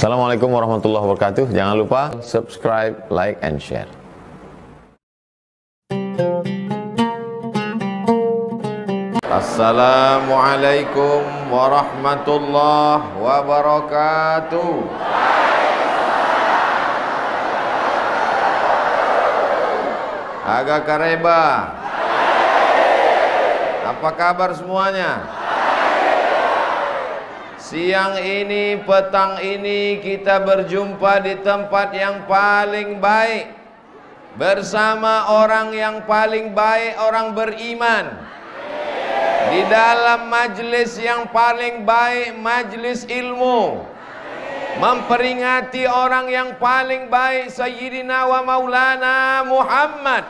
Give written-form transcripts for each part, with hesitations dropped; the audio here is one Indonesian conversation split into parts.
Assalamualaikum warahmatullahi wabarakatuh. Jangan lupa subscribe, like, and share. Assalamualaikum warahmatullahi wabarakatuh. Agak kareba. Apa kabar semuanya? Siang ini, petang ini kita berjumpa di tempat yang paling baik, bersama orang yang paling baik, orang beriman, di dalam majelis yang paling baik, majelis ilmu, memperingati orang yang paling baik, Sayyidina wa Maulana Muhammad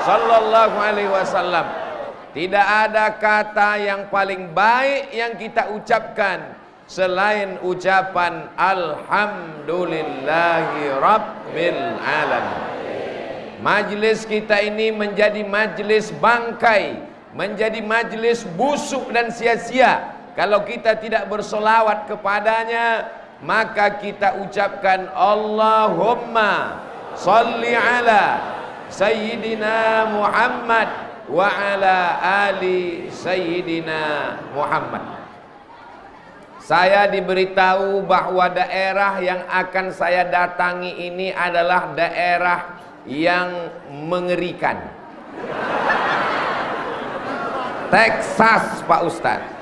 sallallahu alaihi wasallam. Tidak ada kata yang paling baik yang kita ucapkan selain ucapan Alhamdulillahi Rabbil Alamin. Majlis kita ini menjadi majlis bangkai, menjadi majlis busuk dan sia-sia kalau kita tidak bersolawat kepadanya. Maka kita ucapkan Allahumma salli ala Sayyidina Muhammad wa ala ali Sayyidina Muhammad. Saya diberitahu bahwa daerah yang akan saya datangi ini adalah daerah yang mengerikan. Texas, Pak Ustadz.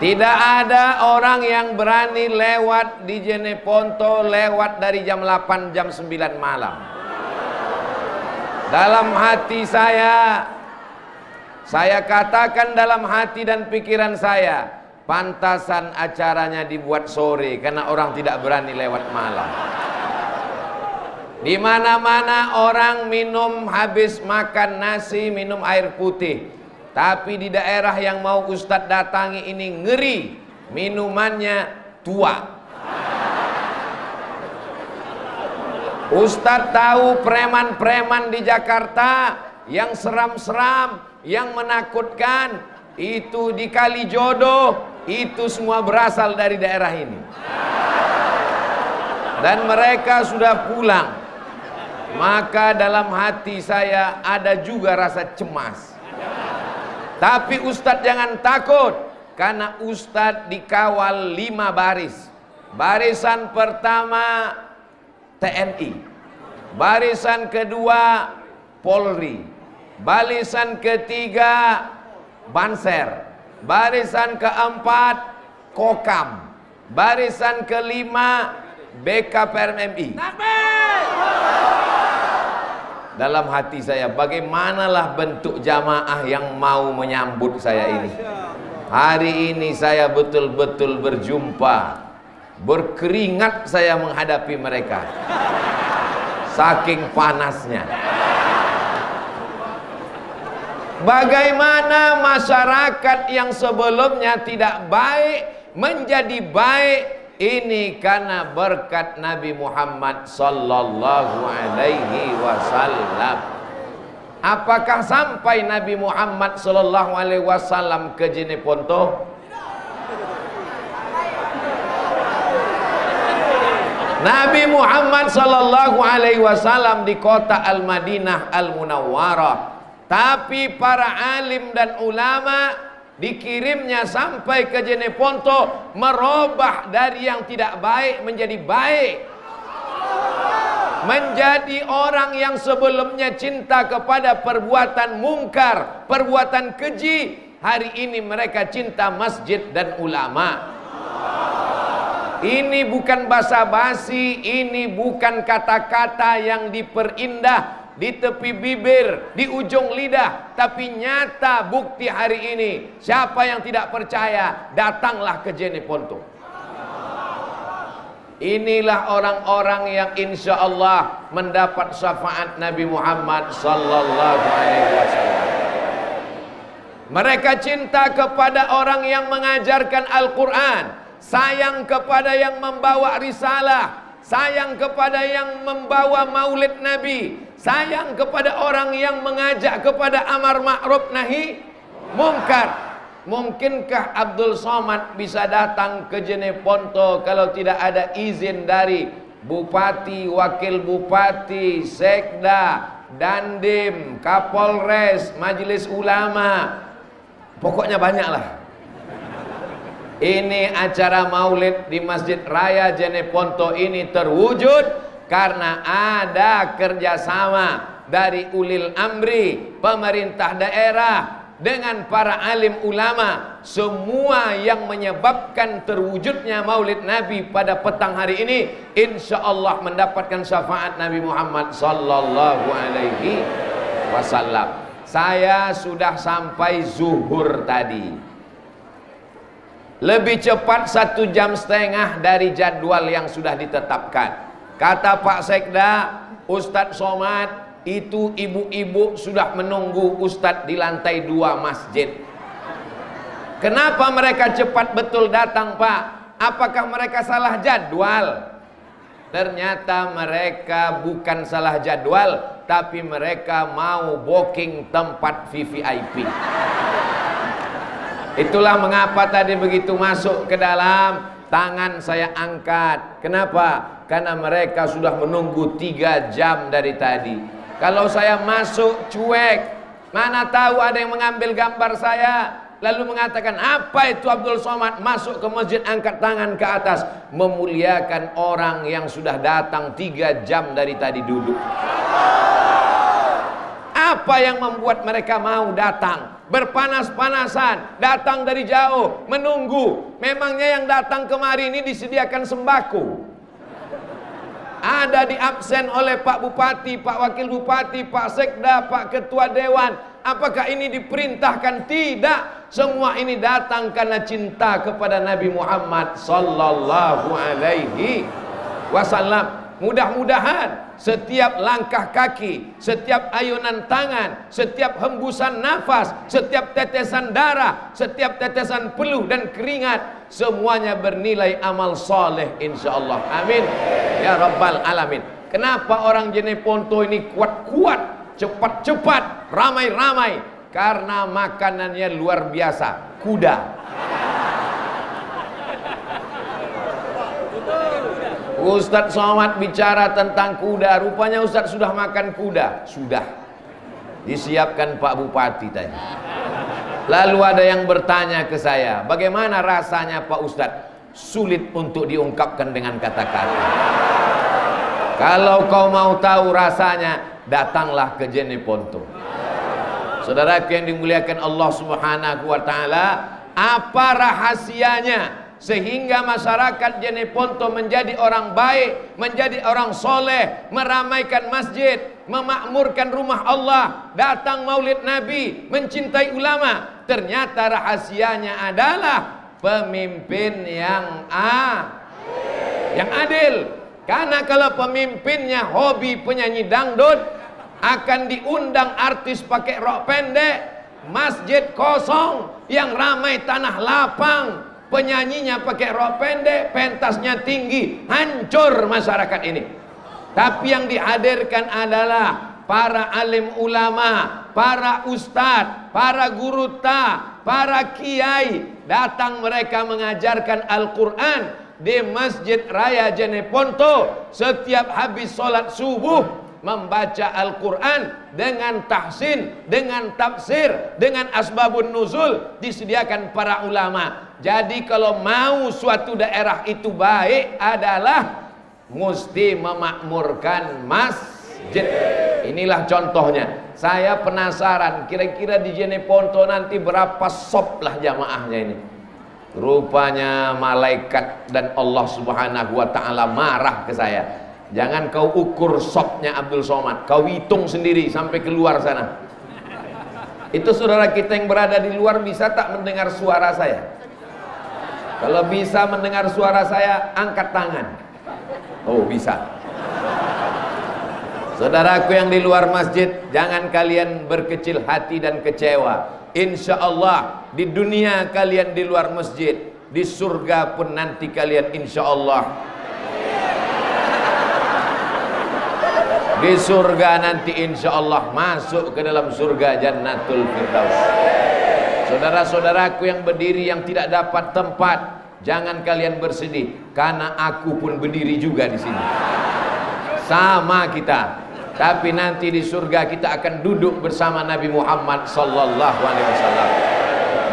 Tidak ada orang yang berani lewat di Jeneponto lewat dari jam 8, jam 9 malam. Dalam hati saya katakan dalam hati dan pikiran saya, pantasan acaranya dibuat sore karena orang tidak berani lewat malam. Di mana-mana orang minum habis makan nasi, minum air putih. Tapi di daerah yang mau Ustadz datangi ini ngeri, minumannya tua. Ustadz tahu preman-preman di Jakarta yang seram-seram, yang menakutkan, itu di Kalijodo, itu semua berasal dari daerah ini. Dan mereka sudah pulang. Maka dalam hati saya ada juga rasa cemas. Tapi Ustadz jangan takut, karena Ustadz dikawal 5 baris. Barisan pertama TNI, barisan kedua Polri, barisan ketiga Banser, barisan keempat Kokam, barisan kelima BKPMI. Dalam hati saya, bagaimanalah bentuk jamaah yang mau menyambut saya ini. Hari ini saya betul-betul berjumpa, berkeringat saya menghadapi mereka, saking panasnya. Bagaimana masyarakat yang sebelumnya tidak baik menjadi baik, ini karena berkat Nabi Muhammad sallallahu alaihi wasallam. Apakah sampai Nabi Muhammad sallallahu alaihi wasallam ke Jeneponto? Nabi Muhammad sallallahu alaihi wasallam di kota Al-Madinah Al-Munawwarah. Tapi para alim dan ulama dikirimnya sampai ke Jeneponto, merubah dari yang tidak baik menjadi baik. Menjadi orang yang sebelumnya cinta kepada perbuatan mungkar, perbuatan keji, hari ini mereka cinta masjid dan ulama. Ini bukan basa-basi, ini bukan kata-kata yang diperindah di tepi bibir, di ujung lidah, tapi nyata bukti hari ini. Siapa yang tidak percaya, datanglah ke Jeneponto. Inilah orang-orang yang insya Allah mendapat syafaat Nabi Muhammad sallallahu alaihi wasallam. Mereka cinta kepada orang yang mengajarkan Al-Quran, sayang kepada yang membawa risalah, sayang kepada yang membawa maulid Nabi, sayang kepada orang yang mengajak kepada amar ma'ruf nahi mungkar. mungkinkah Abdul Somad bisa datang ke Jeneponto kalau tidak ada izin dari Bupati, Wakil Bupati, Sekda, Dandim, Kapolres, Majelis Ulama, pokoknya banyaklah. Ini acara maulid di Masjid Raya Jeneponto ini terwujud karena ada kerjasama dari ulil amri, pemerintah daerah dengan para alim ulama. Semua yang menyebabkan terwujudnya maulid Nabi pada petang hari ini insya Allah mendapatkan syafaat Nabi Muhammad sallallahu alaihi wasallam. Saya sudah sampai zuhur tadi, lebih cepat 1,5 jam dari jadwal yang sudah ditetapkan. Kata Pak Sekda, Ustadz Somad, itu ibu-ibu sudah menunggu Ustadz di lantai 2 masjid. Kenapa mereka cepat betul datang, Pak? Apakah mereka salah jadwal? Ternyata mereka bukan salah jadwal, tapi mereka mau booking tempat VVIP. Itulah mengapa tadi begitu masuk ke dalam, tangan saya angkat. Kenapa? Karena mereka sudah menunggu 3 jam dari tadi. Kalau saya masuk cuek, mana tahu ada yang mengambil gambar saya, lalu mengatakan, apa itu Abdul Somad masuk ke masjid angkat tangan ke atas, memuliakan orang yang sudah datang 3 jam dari tadi duduk. Apa yang membuat mereka mau datang? Berpanas-panasan, datang dari jauh, menunggu. Memangnya yang datang kemari ini disediakan sembako? Ada diabsen oleh Pak Bupati, Pak Wakil Bupati, Pak Sekda, Pak Ketua Dewan. Apakah ini diperintahkan? Tidak. Semua ini datang karena cinta kepada Nabi Muhammad sallallahu alaihi wasallam. Mudah-mudahan setiap langkah kaki, setiap ayunan tangan, setiap hembusan nafas, setiap tetesan darah, setiap tetesan peluh dan keringat, semuanya bernilai amal soleh insyaallah. Amin ya rabbal alamin. Kenapa orang Jeneponto ini kuat-kuat, cepat-cepat, ramai-ramai? Karena makanannya luar biasa, kuda. Ustadz Somad bicara tentang kuda, rupanya Ustadz sudah makan kuda. Sudah disiapkan Pak Bupati tadi. Lalu ada yang bertanya ke saya, bagaimana rasanya Pak Ustadz? Sulit untuk diungkapkan dengan kata-kata. Kalau kau mau tahu rasanya, datanglah ke Jeneponto. Saudaraku yang dimuliakan Allah Subhanahu wa taala, apa rahasianya sehingga masyarakat Jeneponto menjadi orang baik, menjadi orang soleh, meramaikan masjid, memakmurkan rumah Allah, datang maulid Nabi, mencintai ulama? Ternyata rahasianya adalah pemimpin yang adil. Karena kalau pemimpinnya hobi penyanyi dangdut, akan diundang artis pakai rok pendek, masjid kosong, yang ramai tanah lapang, penyanyinya pakai rok pendek, pentasnya tinggi, hancur masyarakat ini. Tapi yang dihadirkan adalah para alim ulama, para ustadz, para guru ta, para kiai. Datang mereka mengajarkan Al-Quran di Masjid Raya Jeneponto. Setiap habis sholat subuh membaca Al-Quran dengan tahsin, dengan tafsir, dengan asbabun nuzul disediakan para ulama. Jadi kalau mau suatu daerah itu baik adalah mesti memakmurkan masjid. Inilah contohnya. Saya penasaran kira-kira di Jeneponto nanti berapa sop lah jamaahnya ini. Rupanya malaikat dan Allah Subhanahu wa taala marah ke saya. Jangan kau ukur sopnya Abdul Somad, kau hitung sendiri sampai keluar sana. Itu saudara kita yang berada di luar bisa tak mendengar suara saya? Kalau bisa mendengar suara saya, angkat tangan. Oh, bisa. Saudaraku yang di luar masjid, jangan kalian berkecil hati dan kecewa. Insya Allah di dunia kalian di luar masjid, di surga pun nanti kalian insya Allah. Di surga nanti insya Allah masuk ke dalam surga Jannatul Firdaus. Saudara-saudaraku yang berdiri yang tidak dapat tempat, jangan kalian bersedih, karena aku pun berdiri juga di sini. Sama kita. Tapi nanti di surga kita akan duduk bersama Nabi Muhammad sallallahu alaihi wasallam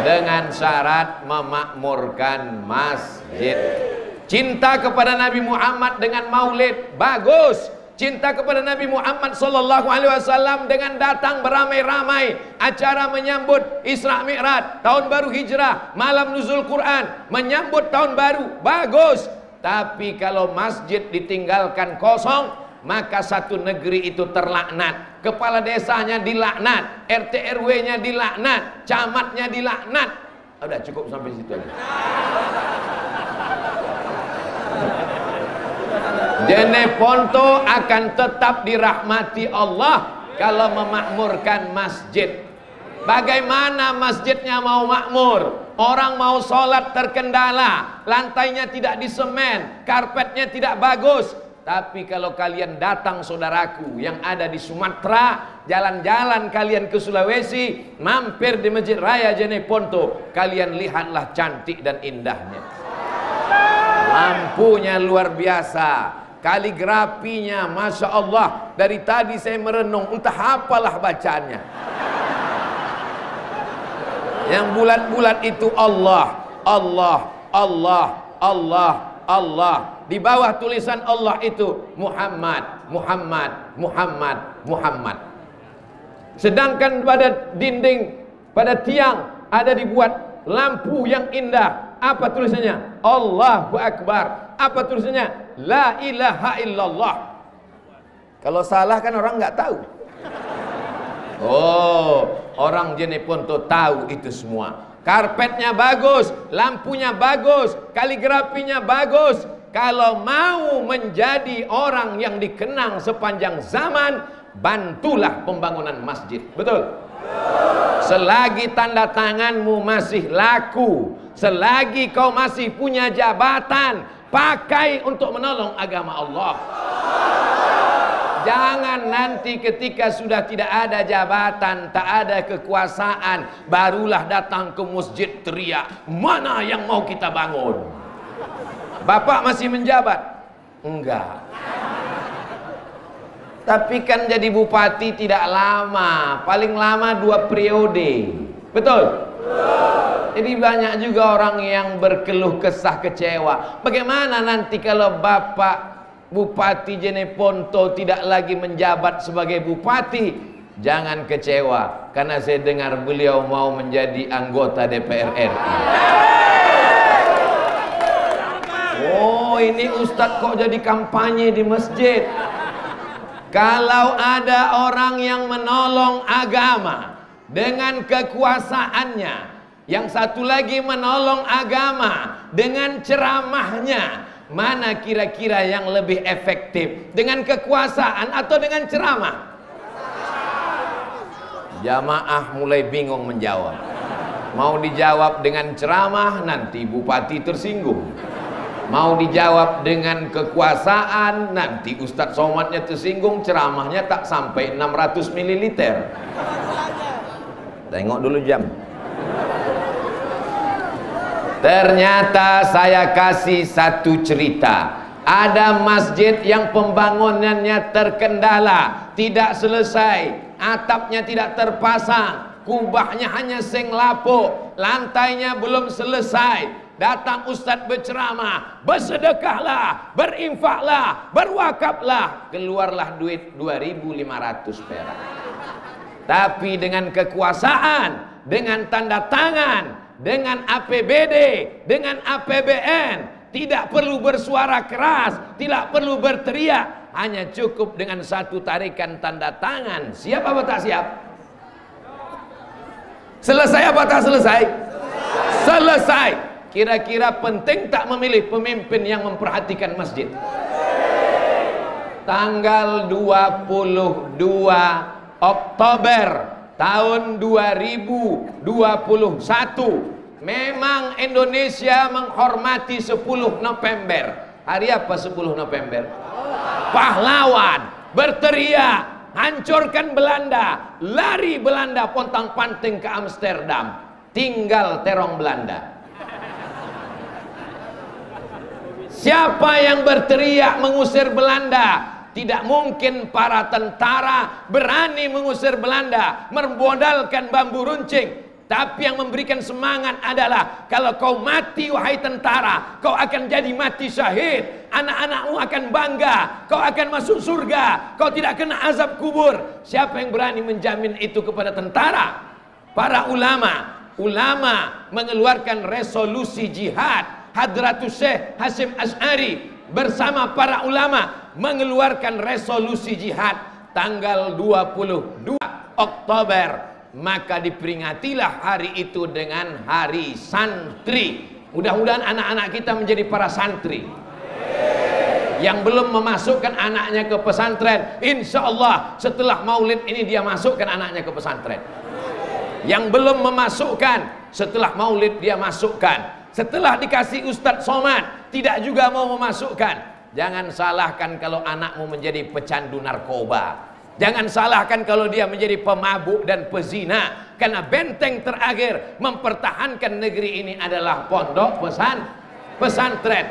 dengan syarat memakmurkan masjid. Cinta kepada Nabi Muhammad dengan maulid bagus. Cinta kepada Nabi Muhammad sallallahu alaihi wasallam dengan datang beramai-ramai acara menyambut Isra Mi'raj, tahun baru Hijrah, malam nuzul Quran, menyambut tahun baru bagus. Tapi kalau masjid ditinggalkan kosong, maka satu negeri itu terlaknat. Kepala desanya dilaknat, RT RW-nya dilaknat, camatnya dilaknat. Udah cukup sampai situ aja. Jeneponto akan tetap dirahmati Allah kalau memakmurkan masjid. Bagaimana masjidnya mau makmur? Orang mau sholat terkendala, lantainya tidak disemen, karpetnya tidak bagus. Tapi kalau kalian datang saudaraku yang ada di Sumatera, jalan-jalan kalian ke Sulawesi, mampir di Masjid Raya Jeneponto, kalian lihatlah cantik dan indahnya. Lampunya luar biasa, kaligrafinya Masya Allah. Dari tadi saya merenung, entah apalah bacanya. Yang bulat-bulat itu Allah, Allah, Allah, Allah, Allah. Di bawah tulisan Allah itu Muhammad, Muhammad, Muhammad, Muhammad. Sedangkan pada dinding, pada tiang ada dibuat lampu yang indah. Apa tulisannya? Allahu Akbar. Apa tulisannya? La ilaha illallah. Kalau salah kan orang nggak tahu. Oh, orang Jeneponto tahu itu semua. Karpetnya bagus, lampunya bagus, kaligrafinya bagus. Kalau mau menjadi orang yang dikenang sepanjang zaman, bantulah pembangunan masjid. Betul? Selagi tanda tanganmu masih laku, selagi kau masih punya jabatan, pakai untuk menolong agama Allah. Jangan nanti ketika sudah tidak ada jabatan, tak ada kekuasaan, barulah datang ke masjid teriak, mana yang mau kita bangun? Bapak masih menjabat? Enggak. Tapi kan jadi bupati tidak lama, paling lama 2 periode. Betul? Jadi banyak juga orang yang berkeluh kesah kecewa. Bagaimana nanti kalau Bapak Bupati Jeneponto tidak lagi menjabat sebagai bupati? Jangan kecewa, karena saya dengar beliau mau menjadi anggota DPR RI. Oh, ini Ustadz kok jadi kampanye di masjid? Kalau ada orang yang menolong agama dengan kekuasaannya, yang satu lagi menolong agama dengan ceramahnya, mana kira-kira yang lebih efektif? Dengan kekuasaan atau dengan ceramah? Jamaah mulai bingung menjawab. Mau dijawab dengan ceramah, nanti bupati tersinggung. Mau dijawab dengan kekuasaan, nanti Ustadz Somadnya tersinggung, ceramahnya tak sampai 600 ml. Tengok dulu jam. Ternyata saya kasih satu cerita. Ada masjid yang pembangunannya terkendala, tidak selesai, atapnya tidak terpasang, kubahnya hanya seng lapuk, lantainya belum selesai. Datang Ustadz berceramah, bersedekahlah, berinfaklah, berwakaflah, keluarlah duit 2.500 perak. Tapi dengan kekuasaan, dengan tanda tangan, dengan APBD, dengan APBN, tidak perlu bersuara keras, tidak perlu berteriak, hanya cukup dengan satu tarikan tanda tangan. Siap apa tak siap? Selesai apa tak selesai? Selesai. Kira-kira penting tak memilih pemimpin yang memperhatikan masjid? Tanggal 22 Oktober tahun 2021 memang Indonesia menghormati 10 November. Hari apa 10 November? Pahlawan, berteriak, hancurkan Belanda, lari Belanda pontang-panting ke Amsterdam. tinggal terong Belanda. Siapa yang berteriak mengusir Belanda? Tidak mungkin para tentara berani mengusir Belanda, memodalkan bambu runcing. Tapi yang memberikan semangat adalah, kalau kau mati wahai tentara, kau akan jadi mati syahid. Anak-anakmu akan bangga, kau akan masuk surga, kau tidak kena azab kubur. Siapa yang berani menjamin itu kepada tentara? Para ulama mengeluarkan resolusi jihad. Hadratus Syekh Hasyim Asy'ari bersama para ulama mengeluarkan resolusi jihad tanggal 22 Oktober, maka diperingatilah hari itu dengan hari santri. Mudah-mudahan anak-anak kita menjadi para santri. Yang belum memasukkan anaknya ke pesantren, insya Allah setelah maulid ini dia masukkan anaknya ke pesantren. Yang belum memasukkan, setelah maulid dia masukkan. Setelah dikasih Ustadz Somad, tidak juga mau memasukkan. Jangan salahkan kalau anakmu menjadi pecandu narkoba. Jangan salahkan kalau dia menjadi pemabuk dan pezina. Karena benteng terakhir mempertahankan negeri ini adalah pondok pesantren.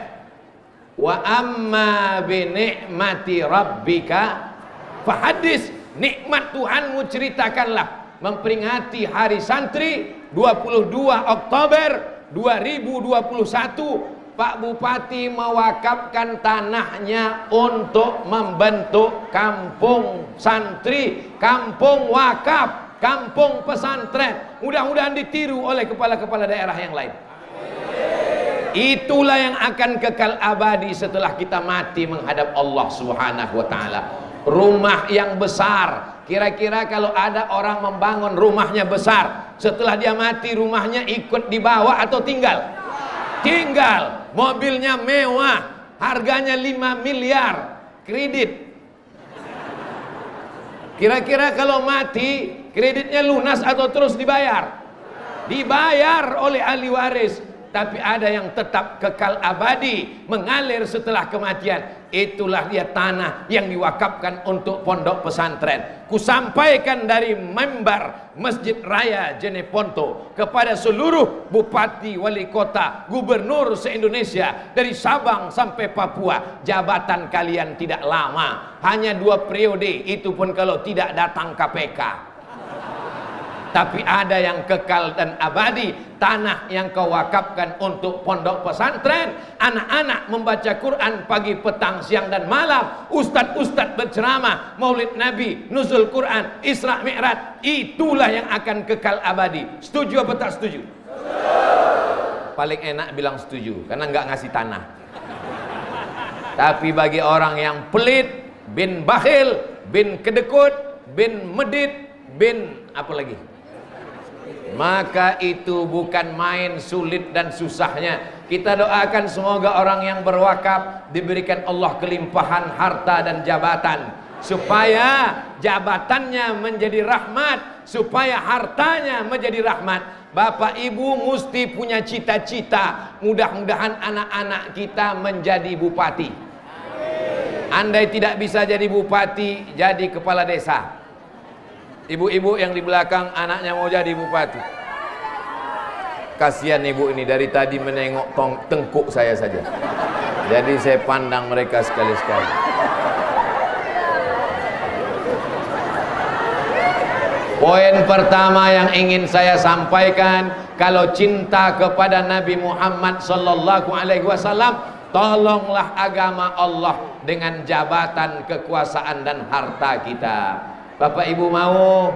Wa amma bi ni'mati rabbika fahadis. Nikmat Tuhanmu ceritakanlah. Memperingati hari santri 22 Oktober 2021, Pak Bupati mewakafkan tanahnya untuk membentuk kampung santri, kampung wakaf, kampung pesantren. Mudah-mudahan ditiru oleh kepala-kepala daerah yang lain. Itulah yang akan kekal abadi setelah kita mati menghadap Allah Subhanahu wa taala. Rumah yang besar, kira-kira kalau ada orang membangun rumahnya besar, setelah dia mati rumahnya ikut dibawa atau tinggal? Tinggal. Mobilnya mewah, harganya 5 miliar, kredit. Kira-kira kalau mati kreditnya lunas atau terus dibayar? Dibayar oleh ahli waris. Tapi ada yang tetap kekal abadi, mengalir setelah kematian. Itulah dia tanah yang diwakafkan untuk pondok pesantren. Kusampaikan dari mimbar Masjid Raya Jeneponto kepada seluruh bupati, wali kota, gubernur se-Indonesia dari Sabang sampai Papua. Jabatan kalian tidak lama, hanya 2 periode, itu pun kalau tidak datang KPK. Tapi ada yang kekal dan abadi, tanah yang kau wakafkan untuk pondok pesantren. Anak-anak membaca Quran pagi, petang, siang dan malam. Ustadz-ustadz berceramah, maulid Nabi, nuzul Quran, Isra Mi'raj. Itulah yang akan kekal abadi. Setuju apa tak setuju? Paling enak bilang setuju, karena nggak ngasih tanah. Tapi bagi orang yang pelit, bin bakhil, bin kedekut, bin medit, bin apa lagi, maka itu bukan main sulit dan susahnya. Kita doakan semoga orang yang berwakaf diberikan Allah kelimpahan harta dan jabatan, supaya jabatannya menjadi rahmat, supaya hartanya menjadi rahmat. Bapak Ibu mesti punya cita-cita, mudah-mudahan anak-anak kita menjadi bupati. Andai tidak bisa jadi bupati, jadi kepala desa. Ibu-ibu yang di belakang anaknya mau jadi bupati. Kasihan ibu ini, dari tadi menengok tengkuk saya saja. Jadi saya pandang mereka sekali-sekali. Poin pertama yang ingin saya sampaikan, kalau cinta kepada Nabi Muhammad sallallahu alaihi wasallam, tolonglah agama Allah dengan jabatan, kekuasaan dan harta kita. Bapak Ibu mau?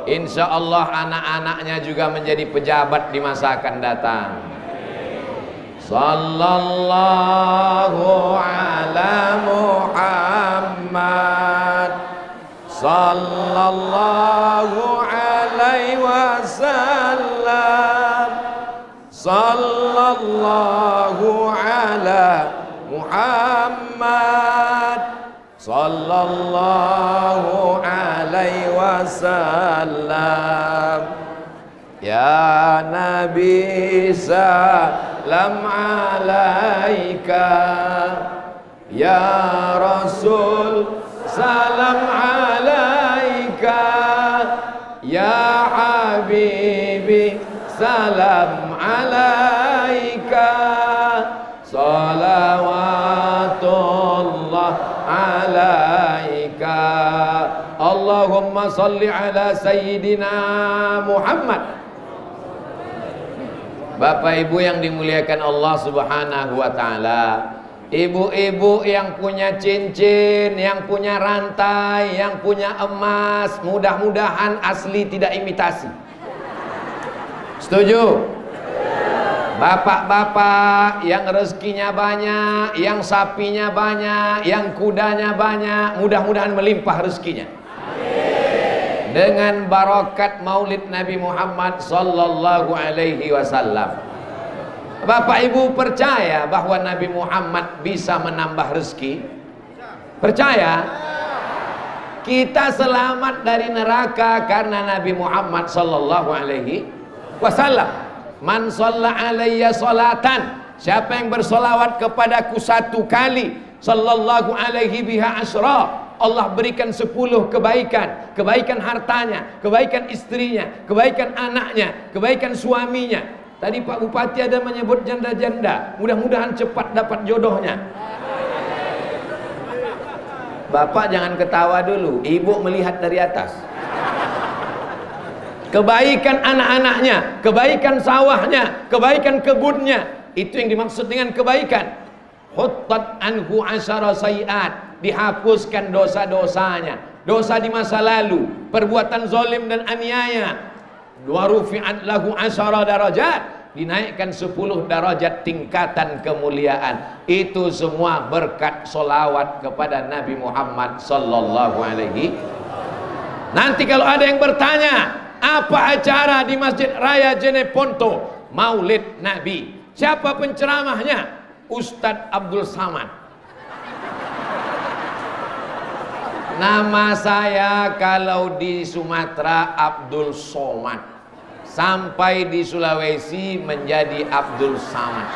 Insya Allah anak-anaknya juga menjadi pejabat di masa akan datang. Sallallahu ala Muhammad, sallallahu alaihi wasallam, sallallahu ala Muhammad, sallallahu alaihi wasallam. Ya Nabi salam alaika, ya Rasul salam alaika, ya Habib Allahumma salli ala Sayyidina Muhammad. Bapak Ibu yang dimuliakan Allah Subhanahu wa Ta'ala, ibu-ibu yang punya cincin, yang punya rantai, yang punya emas, mudah-mudahan asli tidak imitasi. Setuju? Bapak-bapak yang rezekinya banyak, yang sapinya banyak, yang kudanya banyak, mudah-mudahan melimpah rezekinya. Dengan barakat Maulid Nabi Muhammad sallallahu alaihi wasallam. Bapak Ibu percaya bahwa Nabi Muhammad bisa menambah rezeki? Percaya? Kita selamat dari neraka karena Nabi Muhammad sallallahu alaihi wasallam. Man shalla alayya salatan, siapa yang bersolawat kepadaku 1 kali, sallallahu alaihi biha asyra, Allah berikan 10 kebaikan. Kebaikan hartanya, kebaikan istrinya, kebaikan anaknya, kebaikan suaminya. Tadi Pak Bupati ada menyebut janda-janda, mudah-mudahan cepat dapat jodohnya. Bapak jangan ketawa dulu, ibu melihat dari atas. Kebaikan anak-anaknya, kebaikan sawahnya, kebaikan kebunnya, itu yang dimaksud dengan kebaikan. Huttat anhu asyara sayiat, dihapuskan dosa-dosanya, dosa di masa lalu, perbuatan zalim dan aniaya. Wa rufi'at lahu asyara darajat, dinaikkan 10 darajat tingkatan kemuliaan. Itu semua berkat solawat kepada Nabi Muhammad sallallahu alaihi. Nanti kalau ada yang bertanya, apa acara di Masjid Raya Jeneponto Maulid Nabi, siapa penceramahnya? Ustadz Abdul Samad. Nama saya kalau di Sumatera Abdul Somad, sampai di Sulawesi menjadi Abdul Samad.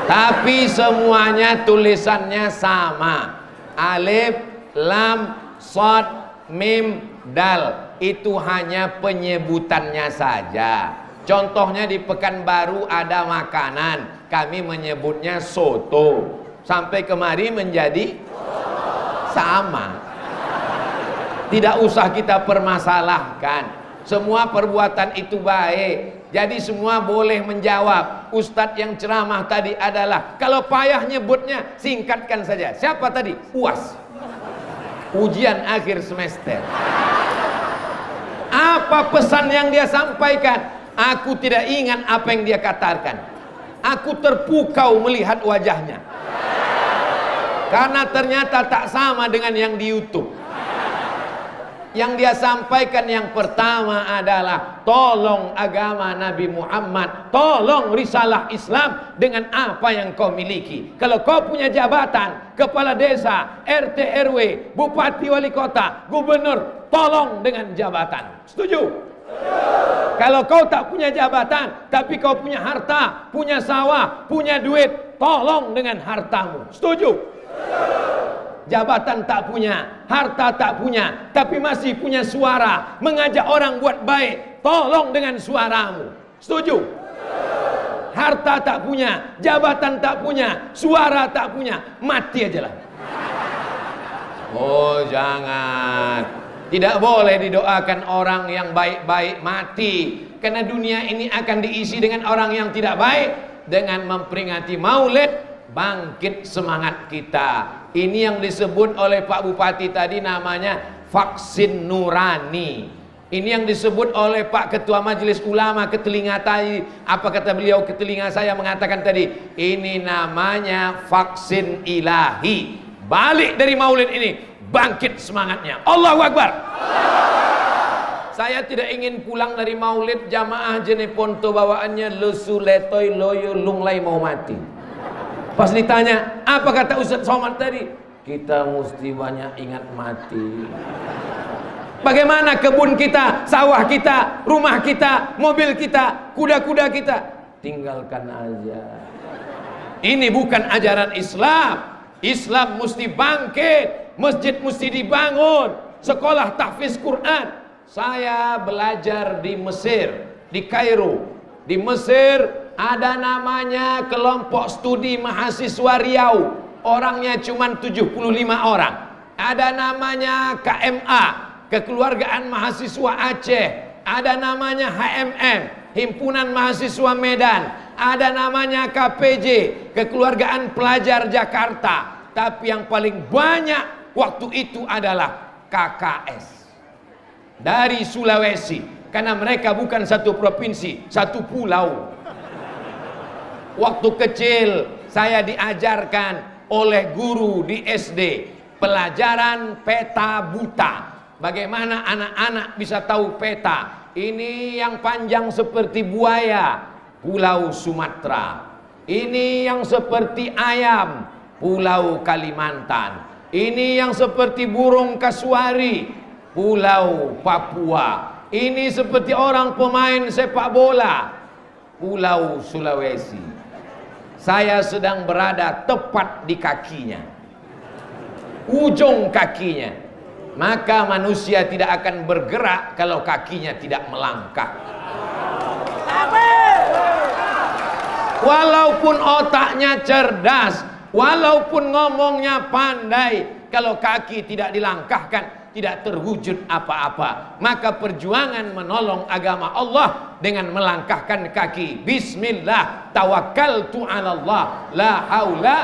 Tapi semuanya tulisannya sama, alif, lam, shad, mim, dal. Itu hanya penyebutannya saja. Contohnya di Pekanbaru ada makanan, kami menyebutnya soto. Sampai kemari menjadi sama. Tidak usah kita permasalahkan. Semua perbuatan itu baik. Jadi semua boleh menjawab. Ustadz yang ceramah tadi adalah, kalau payah nyebutnya singkatkan saja. Siapa tadi? UAS, ujian akhir semester. Apa pesan yang dia sampaikan? Aku tidak ingat apa yang dia katakan. Aku terpukau melihat wajahnya, karena ternyata tak sama dengan yang di YouTube. Yang dia sampaikan yang pertama adalah, tolong agama Nabi Muhammad, tolong risalah Islam dengan apa yang kau miliki. Kalau kau punya jabatan, kepala desa, RT RW, bupati wali kota, gubernur, tolong dengan jabatan. Setuju? Kalau kau tak punya jabatan, tapi kau punya harta, punya sawah, punya duit, tolong dengan hartamu. Setuju? Jabatan tak punya, harta tak punya, tapi masih punya suara, mengajak orang buat baik, tolong dengan suaramu. Setuju? Harta tak punya, jabatan tak punya, suara tak punya, mati aja lah. Oh jangan. Tidak boleh didoakan orang yang baik-baik mati, karena dunia ini akan diisi dengan orang yang tidak baik. Dengan memperingati Maulid, bangkit semangat kita. Ini yang disebut oleh Pak Bupati tadi namanya vaksin nurani. Ini yang disebut oleh Pak Ketua Majelis Ulama ke telinga tadi. Apa kata beliau ke telinga saya mengatakan tadi? Ini namanya vaksin ilahi. Balik dari Maulid ini, bangkit semangatnya. Allahu Akbar. Saya tidak ingin pulang dari Maulid jamaah Jeneponto bawaannya lesu letoy loyo lunglai mau mati. Pas ditanya, apa kata Ustadz Somad tadi? Kita mesti banyak ingat mati. Bagaimana kebun kita, sawah kita, rumah kita, mobil kita, kuda-kuda kita? Tinggalkan aja. Ini bukan ajaran Islam. Islam mesti bangkit, masjid mesti dibangun, sekolah tahfiz Quran. Saya belajar di Mesir, di Kairo. Di Mesir ada namanya kelompok studi mahasiswa Riau. Orangnya cuma 75 orang. ada namanya KMA, Kekeluargaan Mahasiswa Aceh, ada namanya HMM, Himpunan Mahasiswa Medan, ada namanya KPJ, Kekeluargaan Pelajar Jakarta. Tapi yang paling banyak waktu itu adalah KKS dari Sulawesi, karena mereka bukan satu provinsi, satu pulau. Waktu kecil saya diajarkan oleh guru di SD pelajaran peta buta. Bagaimana anak-anak bisa tahu peta? Ini yang panjang seperti buaya, Pulau Sumatera. Ini yang seperti ayam, Pulau Kalimantan. Ini yang seperti burung kasuari, Pulau Papua. Ini seperti orang pemain sepak bola, Pulau Sulawesi. Saya sedang berada tepat di kakinya, ujung kakinya. Maka manusia tidak akan bergerak kalau kakinya tidak melangkah. Walaupun otaknya cerdas, walaupun ngomongnya pandai, kalau kaki tidak dilangkahkan, tidak terwujud apa-apa. Maka perjuangan menolong agama Allah dengan melangkahkan kaki. Bismillah, tawakkaltu 'ala Allah, la haula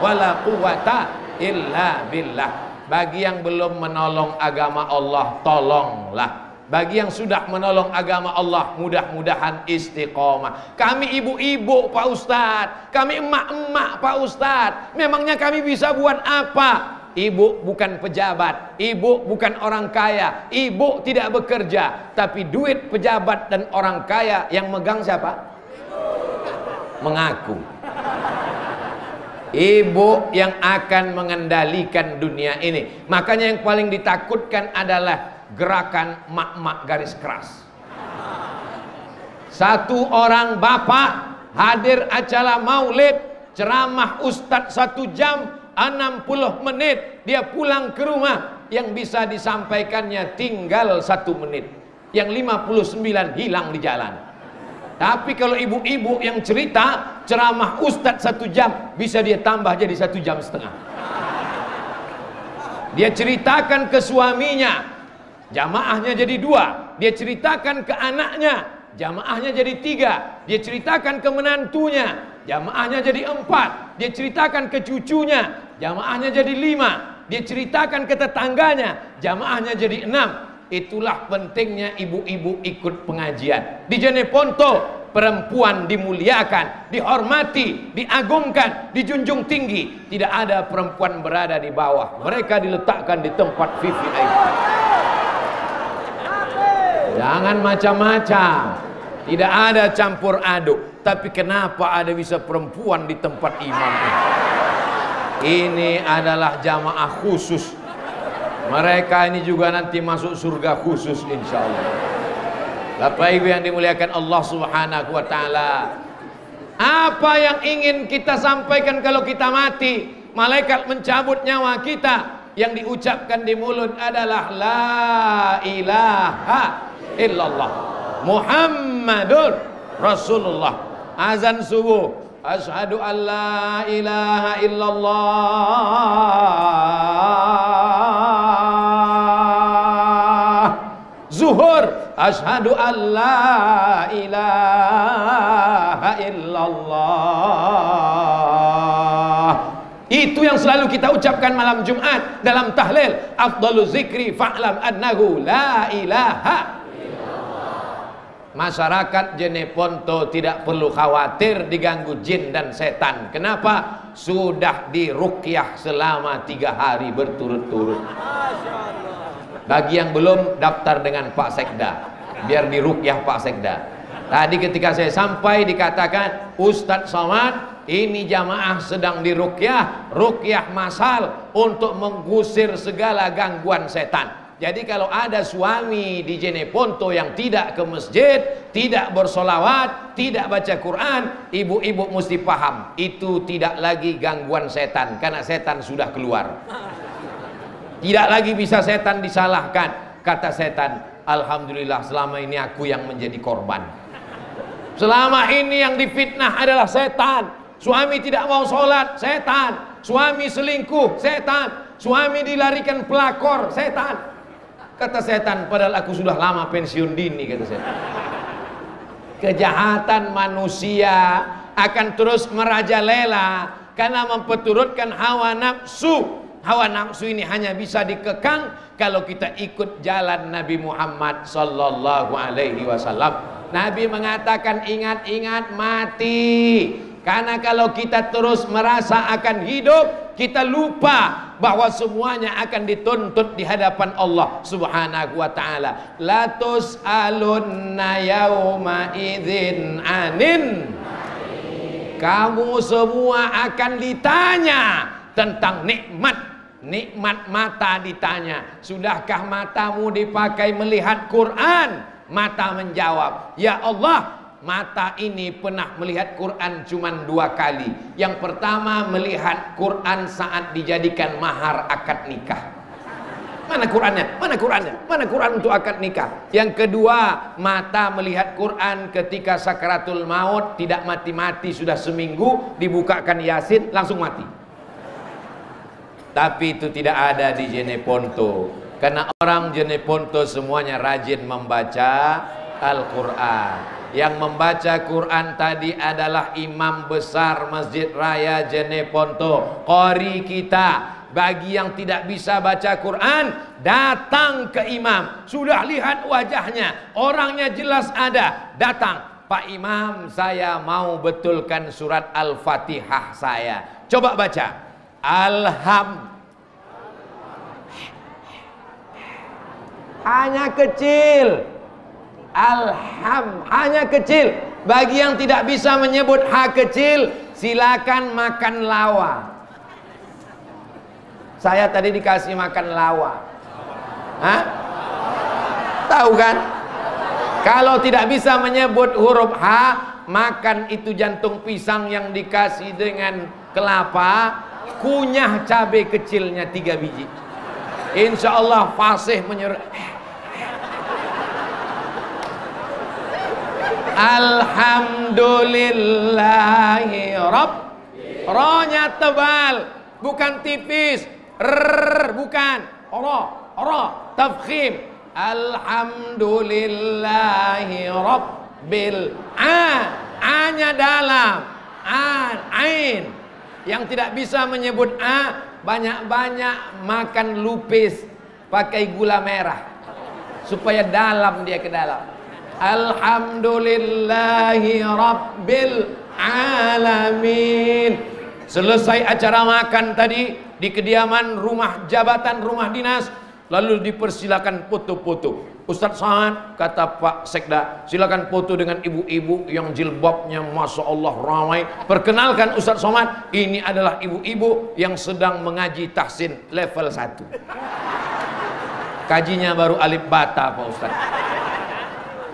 wala quwata illa billah. Bagi yang belum menolong agama Allah, tolonglah. Bagi yang sudah menolong agama Allah, mudah-mudahan istiqomah. Kami ibu-ibu Pak Ustadz, kami emak-emak Pak Ustadz, memangnya kami bisa buat apa? Ibu bukan pejabat, ibu bukan orang kaya, ibu tidak bekerja, tapi duit pejabat dan orang kaya yang megang siapa? Mengaku. Ibu yang akan mengendalikan dunia ini. Makanya yang paling ditakutkan adalah gerakan mak-mak garis keras. Satu orang bapak hadir acara maulid, ceramah ustadz 1 jam 60 menit, dia pulang ke rumah, yang bisa disampaikannya tinggal 1 menit, yang 59 hilang di jalan. Tapi kalau ibu-ibu yang cerita ceramah ustadz 1 jam, bisa dia tambah jadi 1,5 jam. Dia ceritakan ke suaminya, jamaahnya jadi 2. Dia ceritakan ke anaknya, jamaahnya jadi 3. Dia ceritakan ke menantunya, jamaahnya jadi 4. Dia ceritakan ke cucunya, jamaahnya jadi 5. Dia ceritakan ke tetangganya, jamaahnya jadi 6. Itulah pentingnya ibu-ibu ikut pengajian. Di Jeneponto perempuan dimuliakan, dihormati, diagungkan, dijunjung tinggi. Tidak ada perempuan berada di bawah. Mereka diletakkan di tempat VVIP. Jangan macam-macam. Tidak ada campur aduk. Tapi kenapa ada bisa perempuan di tempat imam? Ini adalah jamaah khusus. Mereka ini juga nanti masuk surga khusus insya Allah. Bapak Ibu yang dimuliakan Allah Subhanahu wa Ta'ala, apa yang ingin kita sampaikan kalau kita mati? Malaikat mencabut nyawa kita, yang diucapkan di mulut adalah la ilaha illallah Muhammadur Rasulullah. Azan subuh, asyhadu an la ilaha illallah. Zuhur, asyhadu an la ilaha illallah. Itu yang selalu kita ucapkan malam Jumat dalam tahlil. Afdalu zikri fa'lam annahu la ilaha. Masyarakat Jeneponto tidak perlu khawatir diganggu jin dan setan. Kenapa? Sudah diruqyah selama 3 hari berturut-turut. Bagi yang belum, daftar dengan Pak Sekda, biar diruqyah Pak Sekda. Tadi ketika saya sampai dikatakan, Ustadz Somad, ini jamaah sedang diruqyah, ruqyah masal untuk mengusir segala gangguan setan. Jadi kalau ada suami di Jeneponto yang tidak ke masjid, tidak bersolawat, tidak baca Quran, ibu-ibu mesti paham, itu tidak lagi gangguan setan, karena setan sudah keluar. Tidak lagi bisa setan disalahkan. Kata setan, alhamdulillah selama ini aku yang menjadi korban. Selama ini yang difitnah adalah setan. Suami tidak mau sholat, setan. Suami selingkuh, setan. Suami dilarikan pelakor, setan. Kata setan, padahal aku sudah lama pensiun dini, kata setan. Kejahatan manusia akan terus merajalela karena memperturutkan hawa nafsu. Hawa nafsu ini hanya bisa dikekang kalau kita ikut jalan Nabi Muhammad sallallahu alaihi wasallam. Nabi mengatakan, ingat-ingat mati. Karena kalau kita terus merasa akan hidup, kita lupa bahwa semuanya akan dituntut di hadapan Allah Subhanahu wa taala. La tus'alunna yauma idzin anin. Kamu semua akan ditanya tentang nikmat mata. Ditanya, sudahkah matamu dipakai melihat Quran? Mata menjawab, ya Allah, mata ini pernah melihat Quran cuma 2 kali. Yang pertama melihat Quran saat dijadikan mahar akad nikah. Mana Qurannya? Mana Qurannya? Mana Quran untuk akad nikah? Yang kedua, mata melihat Quran ketika sakaratul maut, tidak mati-mati sudah seminggu, dibukakan Yasin langsung mati. Tapi itu tidak ada di Jeneponto. Karena orang Jeneponto semuanya rajin membaca Al-Quran. Yang membaca Quran tadi adalah imam besar Masjid Raya Jeneponto, qori kita. Bagi yang tidak bisa baca Quran, datang ke imam. Sudah lihat wajahnya, orangnya jelas ada, datang. Pak Imam, saya mau betulkan surat Al-Fatihah saya. Coba baca. Hanya kecil. Hanya kecil. Bagi yang tidak bisa menyebut ha kecil, silakan makan lawa. Saya tadi dikasih makan lawa. Hah? Tahu kan? Kalau tidak bisa menyebut huruf H, makan itu jantung pisang yang dikasih dengan kelapa, kunyah cabai kecilnya 3 biji. Insya Allah fasih menyuruh. Alhamdulillahi Rabb. Rohnya tebal, bukan tipis. Bukan. Ro, tafkhim. Alhamdulillahi Rabbil A-nya dalam. Ain. Yang tidak bisa menyebut A, banyak-banyak makan lupis pakai gula merah supaya dalam dia ke dalam. Alhamdulillahi Rabbil Alamin. Selesai acara makan tadi di kediaman rumah jabatan, rumah dinas, lalu dipersilakan foto-foto. Ustadz Somad, kata Pak Sekda, silakan foto dengan ibu-ibu yang jilbabnya Masya Allah ramai. Perkenalkan Ustadz Somad, ini adalah ibu-ibu yang sedang mengaji tahsin level 1. Kajinya baru alif bata Pak Ustadz.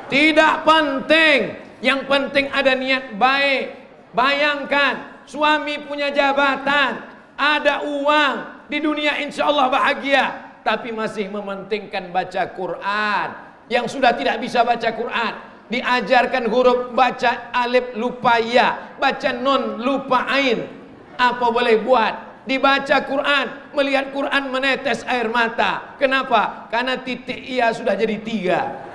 Tidak penting, yang penting ada niat baik. Bayangkan, suami punya jabatan, ada uang, di dunia insya Allah bahagia, tapi masih mementingkan baca Quran. Yang sudah tidak bisa baca Quran, diajarkan huruf, baca alif lupa ya, baca nun lupa ain. Apa boleh buat? Dibaca Quran, melihat Quran menetes air mata. Kenapa? Karena titik iya sudah jadi 3.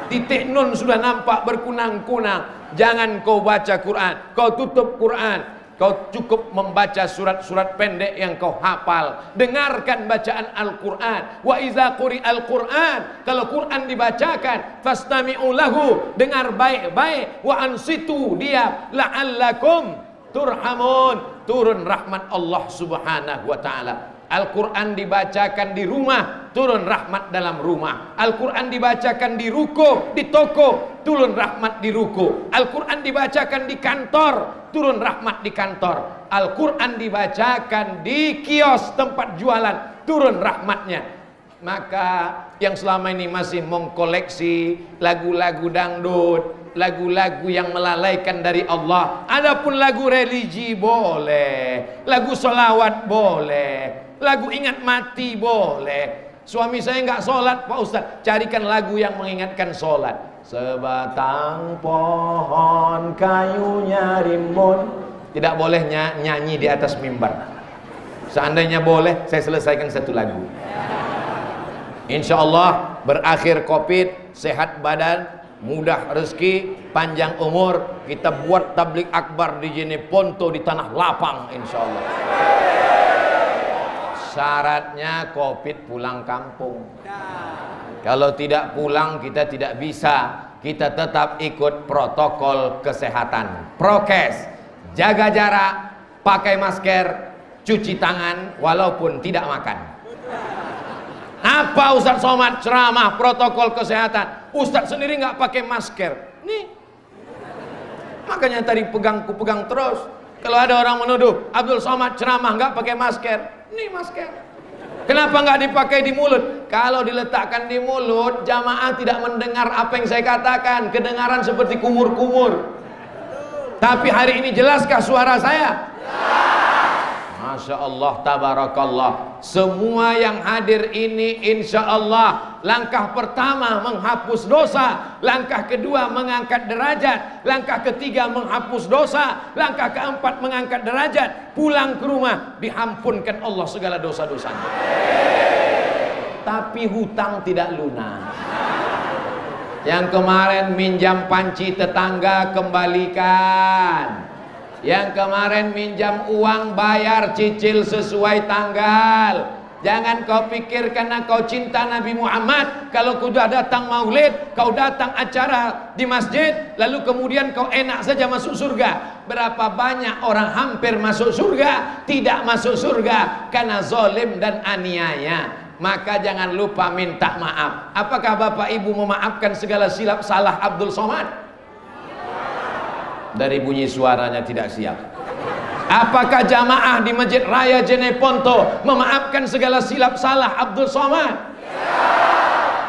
Titik nun sudah nampak berkunang-kunang. Jangan kau baca Quran, kau tutup Quran. Kau cukup membaca surat-surat pendek yang kau hafal. Dengarkan bacaan Al-Quran. Wa iza quri'al Quran, kalau Quran dibacakan, fastami'u lahu, dengar baik-baik. Wa ansitu, diam, la'allakum turhamun, turun rahmat Allah Subhanahu wa ta'ala. Al-Quran dibacakan di rumah, turun rahmat dalam rumah. Al-Quran dibacakan di ruko, di toko, turun rahmat di ruko. Al-Quran dibacakan di kantor, turun rahmat di kantor. Al-Quran dibacakan di kios tempat jualan, turun rahmatnya. Maka yang selama ini masih mengkoleksi lagu-lagu dangdut, lagu-lagu yang melalaikan dari Allah, adapun lagu religi boleh, lagu sholawat boleh, lagu ingat mati boleh. Suami saya nggak sholat Pak Ustadz, carikan lagu yang mengingatkan sholat. Sebatang pohon kayunya rimbun. Tidak boleh nyanyi di atas mimbar. Seandainya boleh, saya selesaikan satu lagu. Insya Allah berakhir Covid, sehat badan, mudah rezeki, panjang umur, kita buat tablik akbar di Jeneponto di tanah lapang, insya Allah. Syaratnya Covid pulang kampung. Kalau tidak pulang kita tidak bisa. Kita tetap ikut protokol kesehatan, prokes, jaga jarak, pakai masker, cuci tangan walaupun tidak makan. Apa Ustadz Somad ceramah protokol kesehatan, Ustadz sendiri nggak pakai masker. Nih, makanya tadi pegang terus. Kalau ada orang menuduh Abdul Somad ceramah nggak pakai masker, nih masker. Kenapa nggak dipakai di mulut? Kalau diletakkan di mulut, jamaah tidak mendengar apa yang saya katakan, kedengaran seperti kumur-kumur. Tapi hari ini jelaskah suara saya? Masya Allah, tabarakallah. Semua yang hadir ini insya Allah langkah pertama menghapus dosa, langkah kedua mengangkat derajat, langkah ketiga menghapus dosa, langkah keempat mengangkat derajat, pulang ke rumah diampunkan Allah segala dosa-dosanya. Tapi hutang tidak lunas. Yang kemarin minjam panci tetangga kembalikan. Yang kemarin minjam uang bayar cicil sesuai tanggal. Jangan kau pikir karena kau cinta Nabi Muhammad, kalau kau sudah datang maulid, kau datang acara di masjid, lalu kemudian kau enak saja masuk surga. Berapa banyak orang hampir masuk surga, tidak masuk surga karena zalim dan aniaya. Maka jangan lupa minta maaf. Apakah Bapak Ibu memaafkan segala silap salah Abdul Somad? Dari bunyi suaranya tidak siap. Apakah jamaah di Masjid Raya Jeneponto memaafkan segala silap salah Abdul Somad?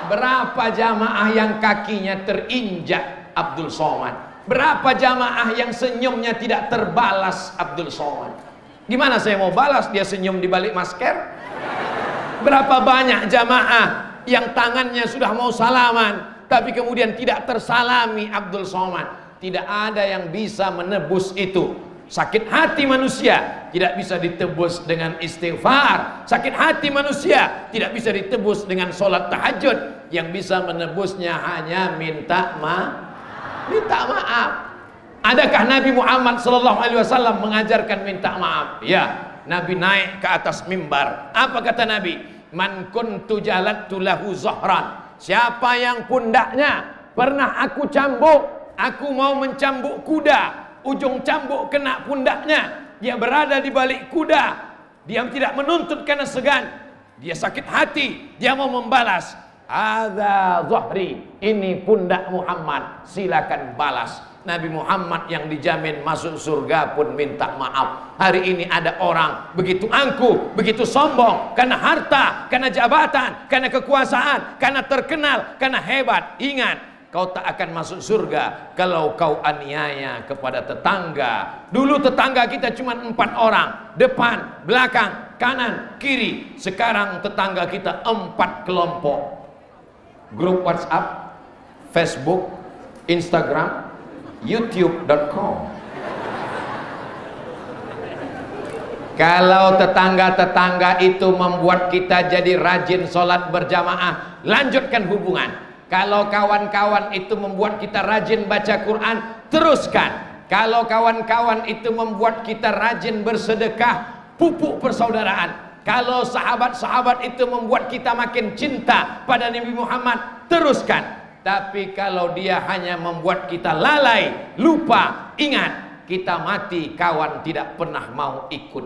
Berapa jamaah yang kakinya terinjak Abdul Somad? Berapa jamaah yang senyumnya tidak terbalas Abdul Somad? Gimana saya mau balas dia senyum di balik masker? Berapa banyak jamaah yang tangannya sudah mau salaman tapi kemudian tidak tersalami Abdul Somad? Tidak ada yang bisa menebus itu. Sakit hati manusia tidak bisa ditebus dengan istighfar. Sakit hati manusia tidak bisa ditebus dengan sholat tahajud. Yang bisa menebusnya hanya minta maaf. Adakah Nabi Muhammad SAW mengajarkan minta maaf? Ya, Nabi naik ke atas mimbar. Apa kata Nabi? Man kuntu jalattu lahu zahran. Siapa yang pundaknya pernah aku cambuk, aku mau mencambuk kuda, ujung cambuk kena pundaknya, dia berada di balik kuda, dia tidak menuntut karena segan, dia sakit hati, dia mau membalas. Hadza zahri, ini pundak Muhammad, silakan balas. Nabi Muhammad yang dijamin masuk surga pun minta maaf. Hari ini ada orang begitu angkuh, begitu sombong karena harta, karena jabatan, karena kekuasaan, karena terkenal, karena hebat. Ingat, kau tak akan masuk surga kalau kau aniaya kepada tetangga. Dulu tetangga kita cuma 4 orang, depan, belakang, kanan, kiri. Sekarang tetangga kita 4 kelompok. Grup WhatsApp, Facebook, Instagram, YouTube.com. Kalau tetangga-tetangga itu membuat kita jadi rajin sholat berjamaah, lanjutkan hubungan. Kalau kawan-kawan itu membuat kita rajin baca Quran, teruskan. Kalau kawan-kawan itu membuat kita rajin bersedekah, pupuk persaudaraan. Kalau sahabat-sahabat itu membuat kita makin cinta pada Nabi Muhammad, teruskan. Tapi kalau dia hanya membuat kita lalai, lupa, ingat, kita mati kawan tidak pernah mau ikut.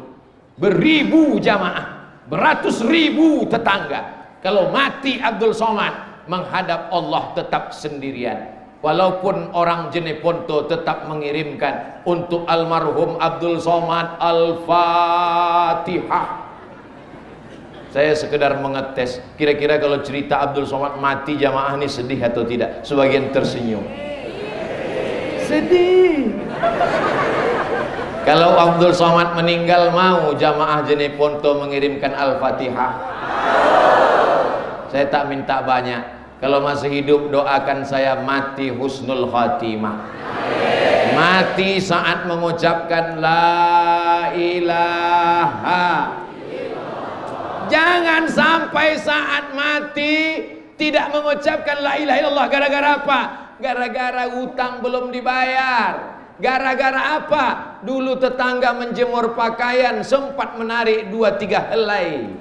Beribu jamaah, beratus ribu tetangga, kalau mati Abdul Somad, menghadap Allah tetap sendirian. Walaupun orang Jeneponto tetap mengirimkan untuk almarhum Abdul Somad Al-Fatihah. Saya sekedar mengetes, kira-kira kalau cerita Abdul Somad mati jamaah ini sedih atau tidak? Sebagian tersenyum. Sedih. Kalau Abdul Somad meninggal, mau jamaah Jeneponto mengirimkan Al-Fatihah? Saya tak minta banyak. Kalau masih hidup, doakan saya mati husnul khatimah. Mati saat mengucapkan la ilaha Jangan sampai saat mati tidak mengucapkan la ilaha illallah. Gara-gara apa? Gara-gara utang belum dibayar. Gara-gara apa? Dulu tetangga menjemur pakaian sempat menarik 2-3 helai,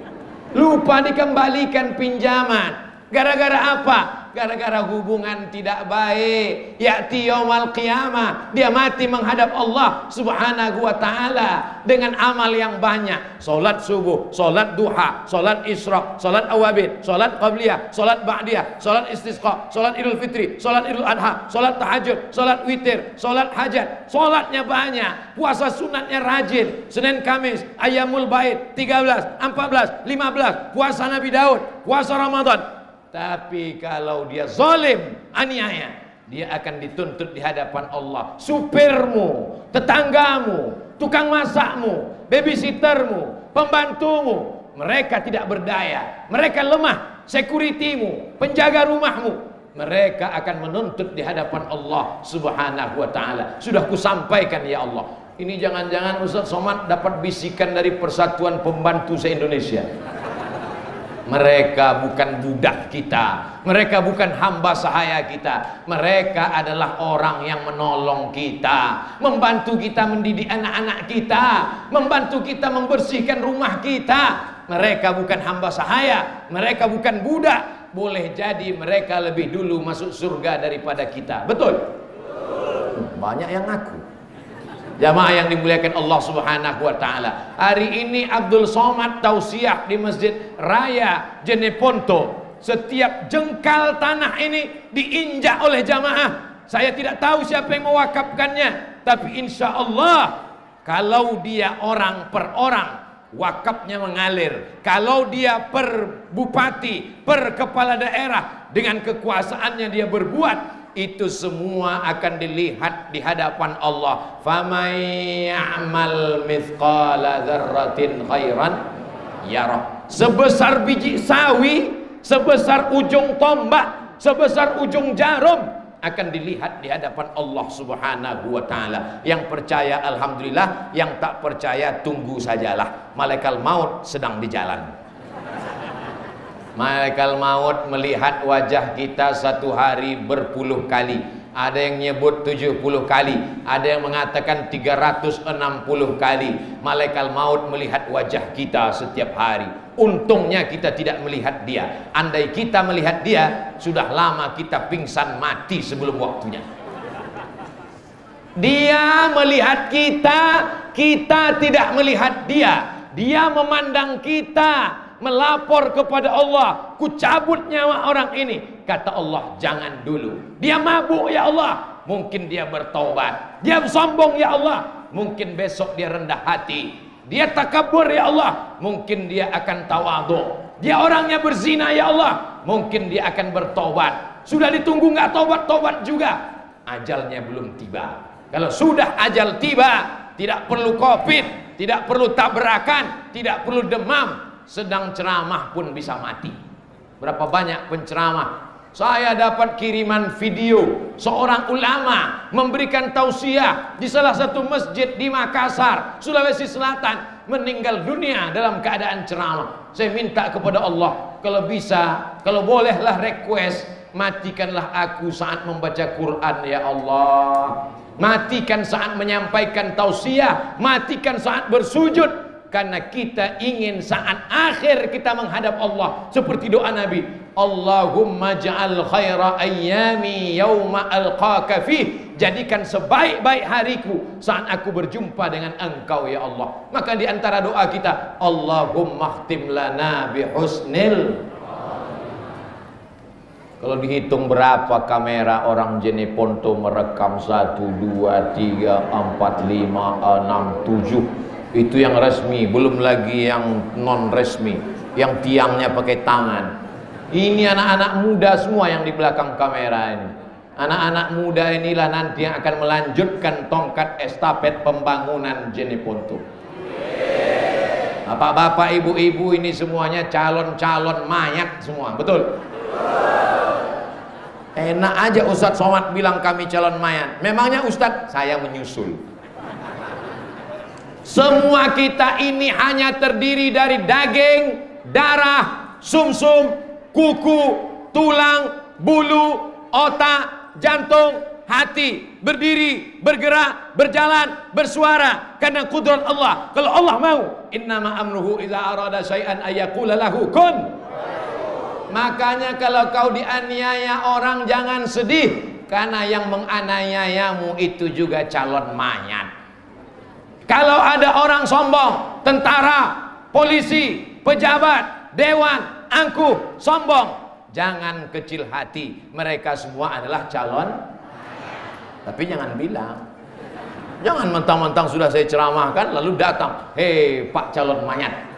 lupa dikembalikan pinjaman. Gara-gara apa? Gara-gara hubungan tidak baik. Ya'ti yaumal qiyamah, dia mati menghadap Allah subhanahu wa ta'ala dengan amal yang banyak. Solat subuh, solat duha, solat isyraq, solat awabin, solat qabliyah, solat ba'diyah, solat istisqa, solat idul fitri, solat idul adha, solat tahajud, solat witir, solat hajat. Solatnya banyak, puasa sunatnya rajin. Senin Kamis, Ayyamul Bait 13, 14, 15, puasa Nabi Daud, puasa Ramadan. Tapi kalau dia zalim, aniaya, dia akan dituntut di hadapan Allah. Supirmu, tetanggamu, tukang masakmu, babysittermu, pembantumu, mereka tidak berdaya, mereka lemah. Securitymu, penjaga rumahmu, mereka akan menuntut di hadapan Allah subhanahu wa ta'ala. Sudah kusampaikan ya Allah. Ini jangan-jangan Ustaz Somad dapat bisikan dari Persatuan Pembantu se-Indonesia. Mereka bukan budak kita, mereka bukan hamba sahaya kita, mereka adalah orang yang menolong kita, membantu kita mendidik anak-anak kita, membantu kita membersihkan rumah kita. Mereka bukan hamba sahaya, mereka bukan budak. Boleh jadi mereka lebih dulu masuk surga daripada kita. Betul? Banyak yang ngaku. Jamaah yang dimuliakan Allah subhanahu wa ta'ala, hari ini Abdul Somad tausiah di Masjid Raya Jeneponto. Setiap jengkal tanah ini diinjak oleh jamaah. Saya tidak tahu siapa yang mewakafkannya, tapi insya Allah kalau dia orang per orang, wakafnya mengalir. Kalau dia per bupati, per kepala daerah, dengan kekuasaannya dia berbuat, itu semua akan dilihat di hadapan Allah. Famay ya'mal mithqala dzarratin khairan yarah. Sebesar biji sawi, sebesar ujung tombak, sebesar ujung jarum, akan dilihat di hadapan Allah subhanahu wa ta'ala. Yang percaya alhamdulillah, yang tak percaya tunggu sajalah. Malaikat maut sedang di jalan. Malaikat maut melihat wajah kita satu hari berpuluh kali. Ada yang nyebut 70 kali, ada yang mengatakan 360 kali. Malaikat maut melihat wajah kita setiap hari. Untungnya kita tidak melihat dia. Andai kita melihat dia, sudah lama kita pingsan mati sebelum waktunya. Dia melihat kita, kita tidak melihat dia. Dia memandang kita, melapor kepada Allah, ku cabut nyawa orang ini. Kata Allah, jangan dulu. Dia mabuk ya Allah, mungkin dia bertaubat. Dia sombong ya Allah, mungkin besok dia rendah hati. Dia takabur ya Allah, mungkin dia akan tawadhu. Dia orangnya berzina ya Allah, mungkin dia akan bertobat. Sudah ditunggu nggak tobat-tobat juga, ajalnya belum tiba. Kalau sudah ajal tiba, tidak perlu covid, tidak perlu tabrakan, tidak perlu demam, sedang ceramah pun bisa mati. Berapa banyak penceramah. Saya dapat kiriman video seorang ulama memberikan tausiah di salah satu masjid di Makassar, Sulawesi Selatan, meninggal dunia dalam keadaan ceramah. Saya minta kepada Allah, kalau bisa, kalau bolehlah request, matikanlah aku saat membaca Quran ya Allah. Matikan saat menyampaikan tausiah, matikan saat bersujud. Karena kita ingin saat akhir kita menghadap Allah seperti doa Nabi, Allahumma ja'al khaira ayyami yawma alqaka fih. Jadikan sebaik-baik hariku saat aku berjumpa dengan engkau ya Allah. Maka di antara doa kita, Allahumma khtim lana bihusnil. Kalau dihitung berapa kamera orang Jeneponto merekam 1, 2, 3, 4, 5, 6, 7. Itu yang resmi, belum lagi yang non resmi, yang tiangnya pakai tangan. Ini anak-anak muda semua yang di belakang kamera ini. Anak-anak muda inilah nanti yang akan melanjutkan tongkat estafet pembangunan Jeneponto. Bapak-bapak, ibu-ibu ini semuanya calon-calon mayat semua, betul? Enak aja Ustadz Somad bilang kami calon mayat. Memangnya Ustadz? Saya menyusul. Semua kita ini hanya terdiri dari daging, darah, sumsum, kuku, tulang, bulu, otak, jantung, hati, berdiri, bergerak, berjalan, bersuara karena kudrat Allah. Kalau Allah mau, innama amruhu idza arada syai'an ayyaqula lahu kun. Makanya kalau kau dianiaya orang jangan sedih, karena yang menganiayamu itu juga calon mayat. Kalau ada orang sombong, tentara, polisi, pejabat, dewan, angkuh, sombong, jangan kecil hati, mereka semua adalah calon. Tapi jangan bilang, jangan mentang-mentang sudah saya ceramahkan lalu datang, hei Pak calon mayat.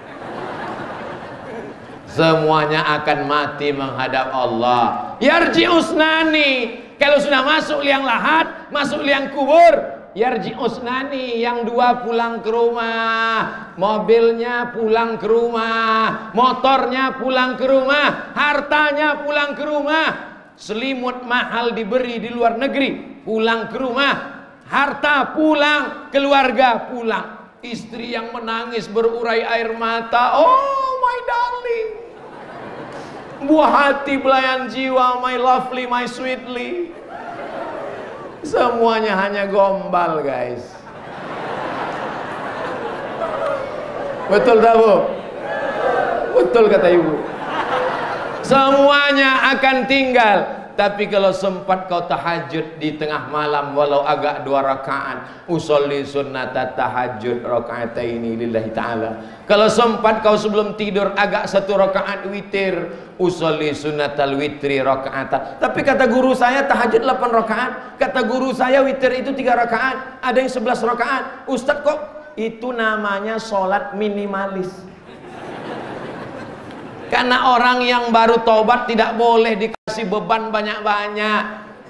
Semuanya akan mati menghadap Allah. Yarji usnani, kalau sudah masuk liang lahat, masuk liang kubur, yarji usnani, yang dua pulang ke rumah, mobilnya pulang ke rumah, motornya pulang ke rumah, hartanya pulang ke rumah, selimut mahal diberi di luar negeri, pulang ke rumah, harta pulang, keluarga pulang, istri yang menangis berurai air mata, oh my darling, buah hati belayan jiwa, my lovely, my sweetly, semuanya hanya gombal guys. Betul tak Bu? Betul kata ibu. Semuanya akan tinggal. Tapi kalau sempat kau tahajud di tengah malam walau agak 2 rakaat, usolli sunnata tahajud rakaataini lillahi ta'ala. Kalau sempat kau sebelum tidur agak 1 rakaat witir, usolli sunnatal witri rakaatan. Tapi kata guru saya tahajud 8 rakaat, kata guru saya witir itu 3 rakaat, ada yang 11 rakaat. Ustadz kok itu namanya sholat minimalis. Karena orang yang baru tobat tidak boleh dikasih beban banyak-banyak.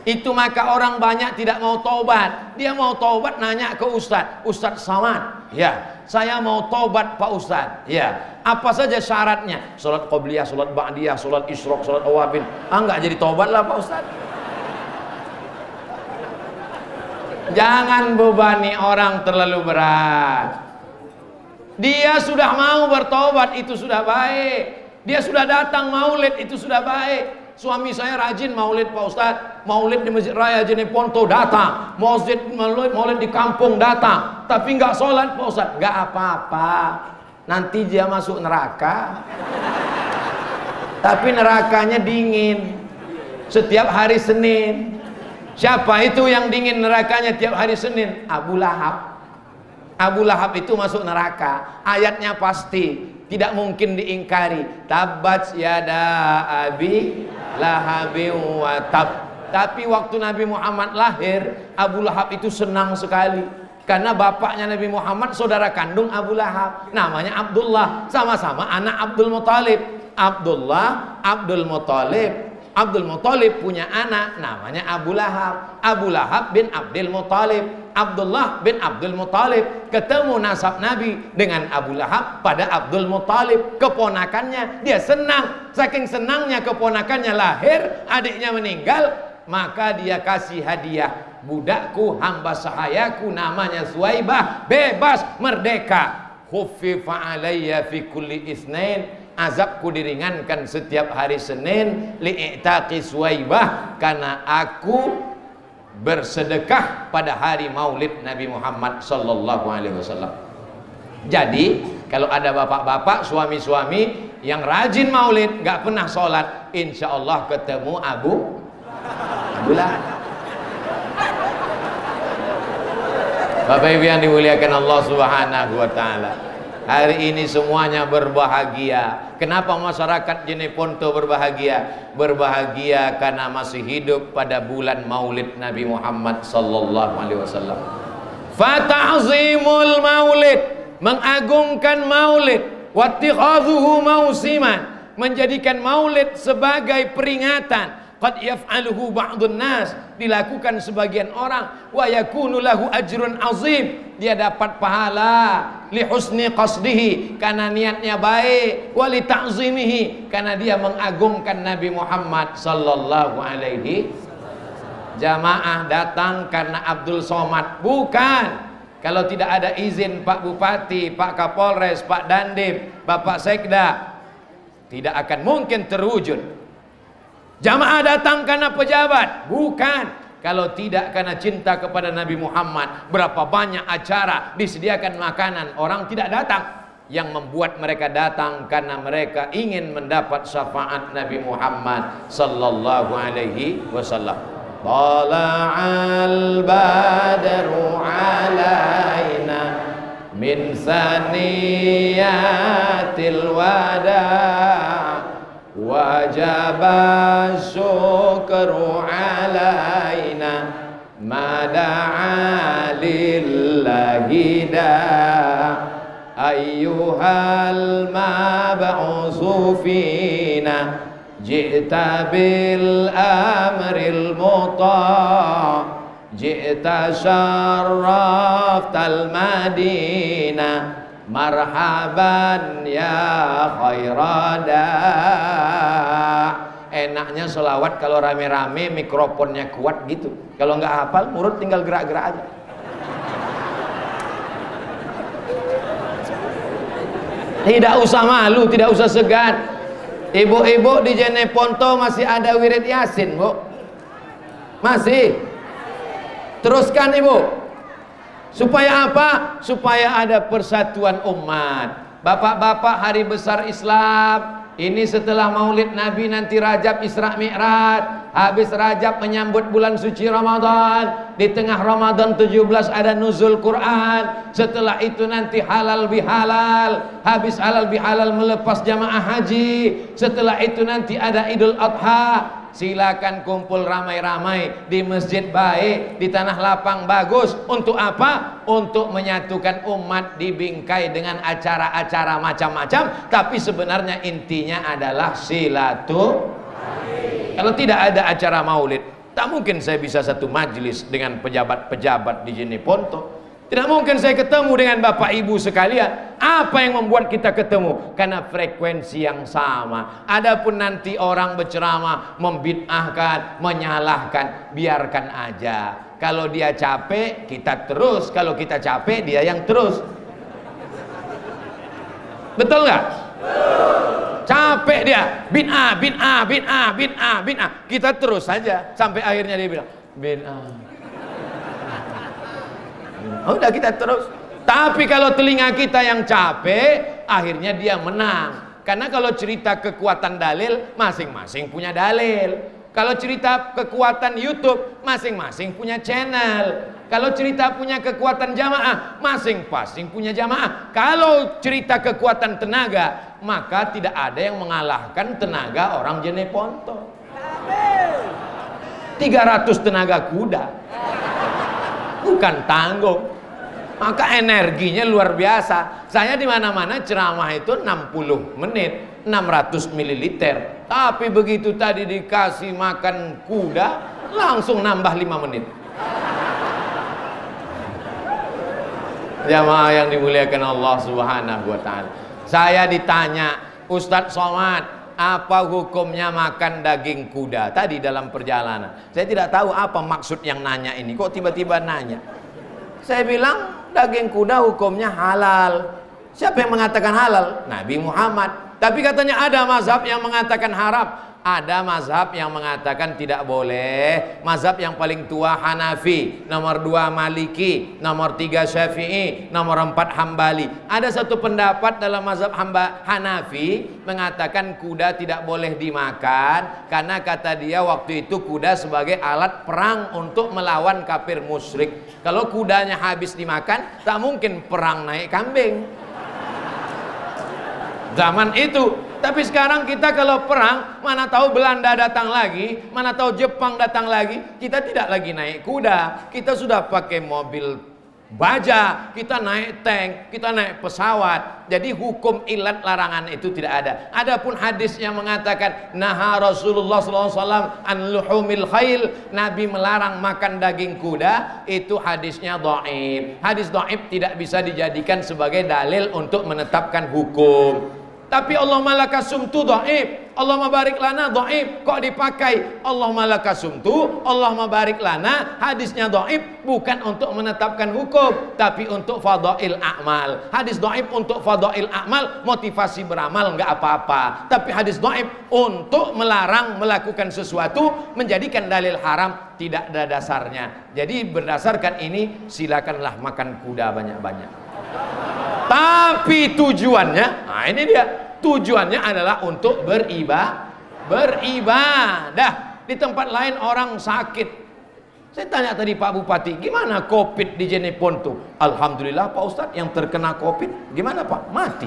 Itu maka orang banyak tidak mau tobat. Dia mau tobat nanya ke Ustadz, Ustadz Samad, ya saya mau tobat Pak Ustadz, ya apa saja syaratnya? Sholat qobliyah, sholat ba'diyah, sholat isyraq, sholat awabin. Enggak jadi tobat lah Pak Ustadz. Jangan bebani orang terlalu berat. Dia sudah mau bertobat, itu sudah baik. Dia sudah datang maulid, itu sudah baik. Suami saya rajin maulid Pak Ustadz, maulid di Masjid Raya Jeneponto datang, maulid di kampung datang, tapi nggak sholat Pak Ustadz. Nggak apa-apa, nanti dia masuk neraka, tapi nerakanya dingin setiap hari Senin. Siapa itu yang dingin nerakanya tiap hari Senin? Abu Lahab. Abu Lahab itu masuk neraka, ayatnya pasti, tidak mungkin diingkari. Tabat yada abi lahabin wa tab. Tapi waktu Nabi Muhammad lahir, Abu Lahab itu senang sekali. Karena bapaknya Nabi Muhammad saudara kandung Abu Lahab, namanya Abdullah, sama-sama anak Abdul Muthalib. Abdullah, Abdul Muthalib. Abdul Muthalib punya anak namanya Abu Lahab. Abu Lahab bin Abdul Muthalib. Abdullah bin Abdul Muthalib ketemu nasab Nabi dengan Abu Lahab pada Abdul Muthalib, keponakannya. Dia senang, saking senangnya keponakannya lahir, adiknya meninggal, maka dia kasih hadiah, budakku hamba sahayaku namanya Suwaibah, bebas merdeka. Khuffifa alayya fi kulli isnain, azabku diringankan setiap hari Senin, li'itaqi Suwaibah, karena aku bersedekah pada hari maulid Nabi Muhammad sallallahu alaihi wasallam. Jadi kalau ada bapak-bapak, suami-suami yang rajin maulid, gak pernah sholat, insya Allah ketemu Abu Lahab. Bapak Ibu yang dimuliakan Allah subhanahu wa ta'ala, hari ini semuanya berbahagia. Kenapa masyarakat Jeneponto berbahagia? Berbahagia karena masih hidup pada bulan maulid Nabi Muhammad sallallahu alaihi wasallam. Fata'zimul maulid, mengagungkan maulid, wattikhadhuhu mausiman, menjadikan maulid sebagai peringatan. Qad yaf'aluhu ba'dun nas, dilakukan sebagian orang, wa yakunu lahu ajrun azim, dia dapat pahala li husni qasdihi, karena niatnya baik, wa li ta'zimihi, karena dia mengagungkan Nabi Muhammad sallallahu alaihi. Jamaah datang karena Abdul Somad? Bukan. Kalau tidak ada izin Pak Bupati, Pak Kapolres, Pak Dandim, Bapak Sekda, tidak akan mungkin terwujud. Jamaah datang karena pejabat, bukan. Kalau tidak karena cinta kepada Nabi Muhammad, berapa banyak acara disediakan makanan, orang tidak datang. Yang membuat mereka datang karena mereka ingin mendapat syafaat Nabi Muhammad sallallahu alaihi wasallam. Tala'al badru alaina min saniyatil wada' wajaba syukru alaina mada'a lillahi da' ayyuhal mab'usu fina ji'ta bil amril muta' ji'ta syarraftal madinah marhaban ya khairada. Enaknya selawat kalau rame-rame mikrofonnya kuat gitu. Kalau nggak hafal mulut tinggal gerak-gerak aja. Tidak usah malu, tidak usah segan. Ibu-ibu di Jeneponto masih ada wirid Yasin, Bu? Masih? Teruskan, Ibu. Supaya apa? Supaya ada persatuan umat. Bapak-bapak, hari besar Islam ini setelah Maulid Nabi, nanti Rajab Isra Mi'raj, habis Rajab menyambut bulan suci Ramadan, di tengah Ramadan 17 ada nuzul Quran, setelah itu nanti halal bihalal, habis halal bihalal melepas jamaah haji, setelah itu nanti ada Idul Adha. Silakan kumpul ramai-ramai di masjid baik, di tanah lapang bagus. Untuk apa? Untuk menyatukan umat di bingkai dengan acara-acara macam-macam. Tapi sebenarnya intinya adalah silaturahmi. Kalau tidak ada acara maulid, tak mungkin saya bisa satu majelis dengan pejabat-pejabat di Jeneponto. Tidak mungkin saya ketemu dengan bapak ibu sekalian. Apa yang membuat kita ketemu? Karena frekuensi yang sama. Adapun nanti orang berceramah, membid'ahkan, menyalahkan, biarkan aja. Kalau dia capek, kita terus. Kalau kita capek, dia yang terus. Betul nggak? Capek dia, bid'ah, bid'ah, bid'ah, bid'ah, bid'ah. Kita terus saja sampai akhirnya dia bilang bid'ah. Udah kita terus. Tapi kalau telinga kita yang capek, akhirnya dia menang. Karena kalau cerita kekuatan dalil, masing-masing punya dalil. Kalau cerita kekuatan YouTube, masing-masing punya channel. Kalau cerita punya kekuatan jamaah, masing-masing punya jamaah. Kalau cerita kekuatan tenaga, maka tidak ada yang mengalahkan tenaga orang Jeneponto. 300 tenaga kuda, bukan tanggung. Maka energinya luar biasa. Saya di mana-mana ceramah itu 60 menit, 600 ml. Tapi begitu tadi dikasih makan kuda, langsung nambah 5 menit. Jamaah yang dimuliakan Allah Subhanahu wa taala. Saya ditanya, Ustadz Somad, apa hukumnya makan daging kuda tadi dalam perjalanan? Saya tidak tahu apa maksud yang nanya ini. Kok tiba-tiba nanya? Saya bilang daging kuda hukumnya halal. Siapa yang mengatakan halal? Nabi Muhammad. Tapi katanya ada mazhab yang mengatakan haram. Ada mazhab yang mengatakan tidak boleh. Mazhab yang paling tua Hanafi, nomor 2 Maliki, nomor 3 Syafi'i, nomor 4 Hambali. Ada satu pendapat dalam mazhab Hanafi mengatakan kuda tidak boleh dimakan karena kata dia waktu itu kuda sebagai alat perang untuk melawan kafir musyrik. Kalau kudanya habis dimakan, tak mungkin perang naik kambing zaman itu. Tapi sekarang kita kalau perang, mana tahu Belanda datang lagi, mana tahu Jepang datang lagi, kita tidak lagi naik kuda, kita sudah pakai mobil baja, kita naik tank, kita naik pesawat. Jadi hukum ilat larangan itu tidak ada. Adapun hadis yang mengatakan naha Rasulullah SAW an luhumil khail, Nabi melarang makan daging kuda, itu hadisnya dhaif. Hadis dhaif tidak bisa dijadikan sebagai dalil untuk menetapkan hukum. Tapi Allah malaka sumtu dhaif. Allahumma barik lana dhaif, kok dipakai Allahumma lakasumtu, Allahumma barik lana. Hadisnya dhaif bukan untuk menetapkan hukum, tapi untuk fadail a'mal. Hadis dhaif untuk fadail a'mal, motivasi beramal nggak apa-apa. Tapi hadis dhaif untuk melarang melakukan sesuatu, menjadikan dalil haram, tidak ada dasarnya. Jadi berdasarkan ini silakanlah makan kuda banyak-banyak. Tapi tujuannya, nah ini dia, tujuannya adalah untuk beribadah. Di tempat lain orang sakit. Saya tanya tadi Pak Bupati, gimana COVID di Jeneponto? Alhamdulillah Pak Ustadz, yang terkena COVID gimana Pak? Mati.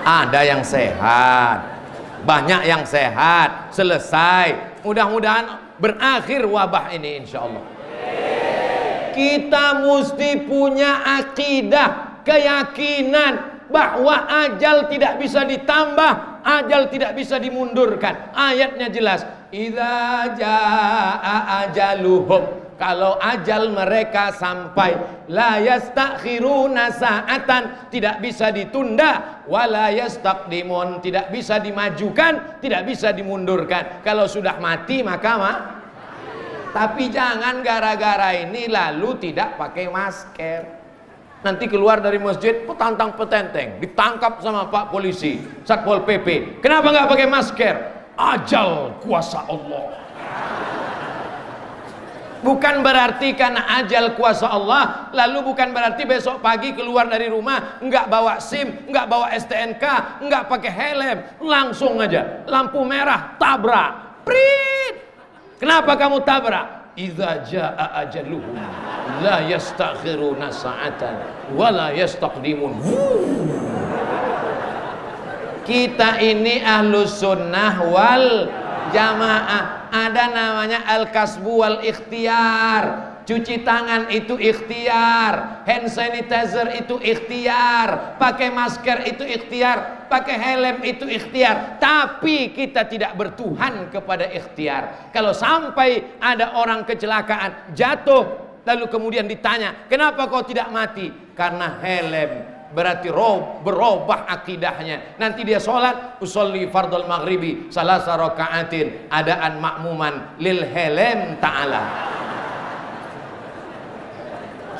Ada yang sehat, banyak yang sehat, selesai. Mudah-mudahan berakhir wabah ini insya Allah. Kita mesti punya akidah, keyakinan bahwa ajal tidak bisa ditambah, ajal tidak bisa dimundurkan. Ayatnya jelas, idza jaa ajaluhum, kalau ajal mereka sampai, la yastakhiruna sa'atan, tidak bisa ditunda, wala yastaqdimun, tidak bisa dimajukan, tidak bisa dimundurkan. Kalau sudah mati maka tapi jangan gara-gara ini lalu tidak pakai masker. Nanti keluar dari masjid petantang petenteng, ditangkap sama Pak Polisi, Satpol PP. Kenapa nggak pakai masker? Ajal kuasa Allah. Bukan berarti karena ajal kuasa Allah, lalu bukan berarti besok pagi keluar dari rumah nggak bawa SIM, nggak bawa STNK, nggak pakai helm, langsung aja lampu merah tabrak, prit. Kenapa kamu tabrak? Idza jaa ajaluhum la yastakhiruna sa'atan wa la yastaqdimun. Kita ini ahlus sunnah wal jamaah. Ada namanya al-kasbu wal ikhtiar. Cuci tangan itu ikhtiar, hand sanitizer itu ikhtiar, pakai masker itu ikhtiar, pakai helm itu ikhtiar. Tapi kita tidak bertuhan kepada ikhtiar. Kalau sampai ada orang kecelakaan, jatuh, lalu kemudian ditanya, kenapa kau tidak mati? Karena helm. Berarti berubah akidahnya. Nanti dia sholat, usolli fardal maghribi salasa raka'atin adaan makmuman lil helm ta'ala.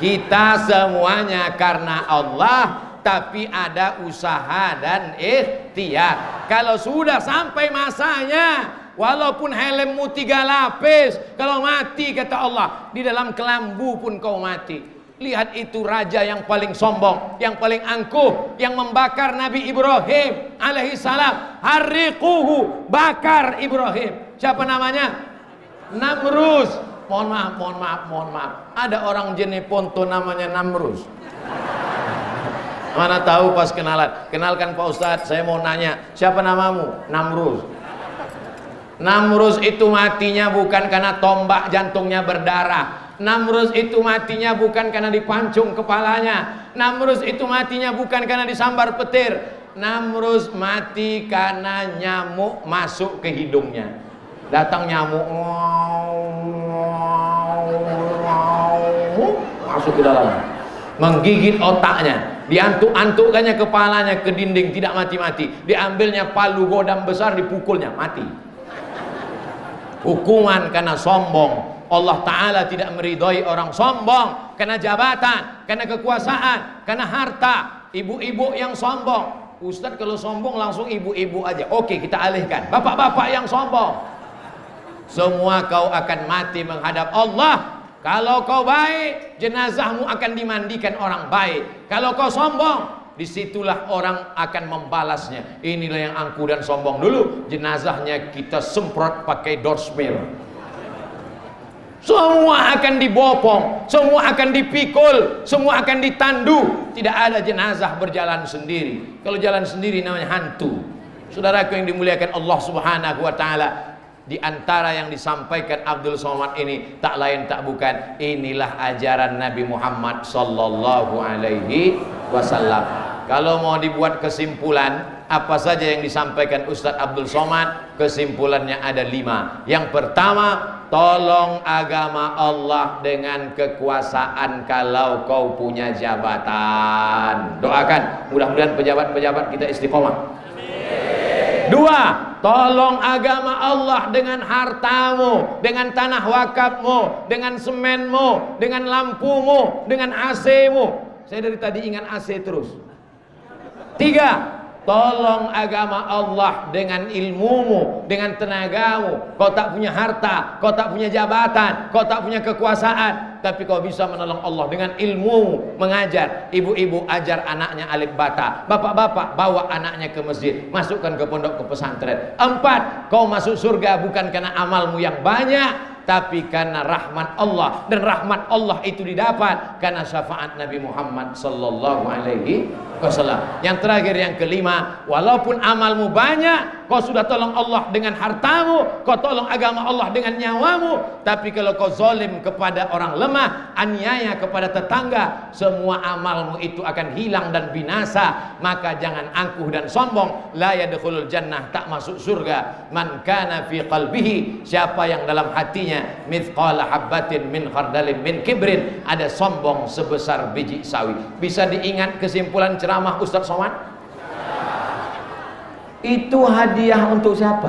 Kita semuanya karena Allah, tapi ada usaha dan ikhtiar. Kalau sudah sampai masanya, walaupun helmmu 3 lapis, kalau mati kata Allah, di dalam kelambu pun kau mati. Lihat itu raja yang paling sombong, yang paling angkuh, yang membakar Nabi Ibrahim alaihissalam. Harriquhu, bakar Ibrahim. Siapa namanya? Namrus. Mohon maaf. Ada orang Jeneponto namanya Namrus. Mana tahu pas kenalan. Kenalkan Pak Ustadz, saya mau nanya, siapa namamu? Namrus. Namrus itu matinya bukan karena tombak jantungnya berdarah. Namrus itu matinya bukan karena dipancung kepalanya. Namrus itu matinya bukan karena disambar petir. Namrus mati karena nyamuk masuk ke hidungnya. Datang nyamuk, masuk ke dalam, menggigit otaknya, diantuk-antukkannya kepalanya ke dinding, tidak mati-mati. Diambilnya palu godam besar, dipukulnya, mati. Hukuman karena sombong. Allah Ta'ala tidak meridhoi orang sombong karena jabatan, karena kekuasaan, karena harta. Ibu-ibu yang sombong, Ustadz kalau sombong langsung ibu-ibu aja. Oke, kita alihkan, bapak-bapak yang sombong. Semua kau akan mati menghadap Allah. Kalau kau baik, jenazahmu akan dimandikan orang baik. Kalau kau sombong, disitulah orang akan membalasnya. Inilah yang angkuh dan sombong dulu, jenazahnya kita semprot pakai dorsmir. Semua akan dibopong, semua akan dipikul, semua akan ditandu. Tidak ada jenazah berjalan sendiri. Kalau jalan sendiri namanya hantu. Saudaraku yang dimuliakan Allah Subhanahu wa Ta'ala, di antara yang disampaikan Abdul Somad ini tak lain tak bukan, inilah ajaran Nabi Muhammad sallallahu alaihi wasallam. Kalau mau dibuat kesimpulan, apa saja yang disampaikan Ustadz Abdul Somad, kesimpulannya ada 5. Yang pertama, tolong agama Allah dengan kekuasaan kalau kau punya jabatan. Doakan, mudah-mudahan pejabat-pejabat kita istiqomah. Dua, tolong agama Allah dengan hartamu, dengan tanah wakafmu, dengan semenmu, dengan lampumu, dengan AC-mu. Saya dari tadi ingat AC terus. Tiga, tolong agama Allah dengan ilmumu, dengan tenagamu. Kau tak punya harta, kau tak punya jabatan, kau tak punya kekuasaan, tapi kau bisa menolong Allah dengan ilmu mengajar. Ibu-ibu ajar anaknya alif bata, bapak-bapak bawa anaknya ke masjid, masukkan ke pondok, ke pesantren. Empat, kau masuk surga bukan karena amalmu yang banyak, tapi karena rahmat Allah. Dan rahmat Allah itu didapat karena syafaat Nabi Muhammad sallallahu alaihi wasallam. Yang terakhir, yang kelima, walaupun amalmu banyak, kau sudah tolong Allah dengan hartamu, kau tolong agama Allah dengan nyawamu, tapi kalau kau zalim kepada orang lemah, aniaya kepada tetangga, semua amalmu itu akan hilang dan binasa. Maka jangan angkuh dan sombong. La yadkhulul jannah, tak masuk surga, man kana fi qalbihi, siapa yang dalam hatinya mithqala habbatin min khardalin min kibrin, ada sombong sebesar biji sawi. Bisa diingat kesimpulan ceramah Ustaz Somad? Itu hadiah untuk siapa?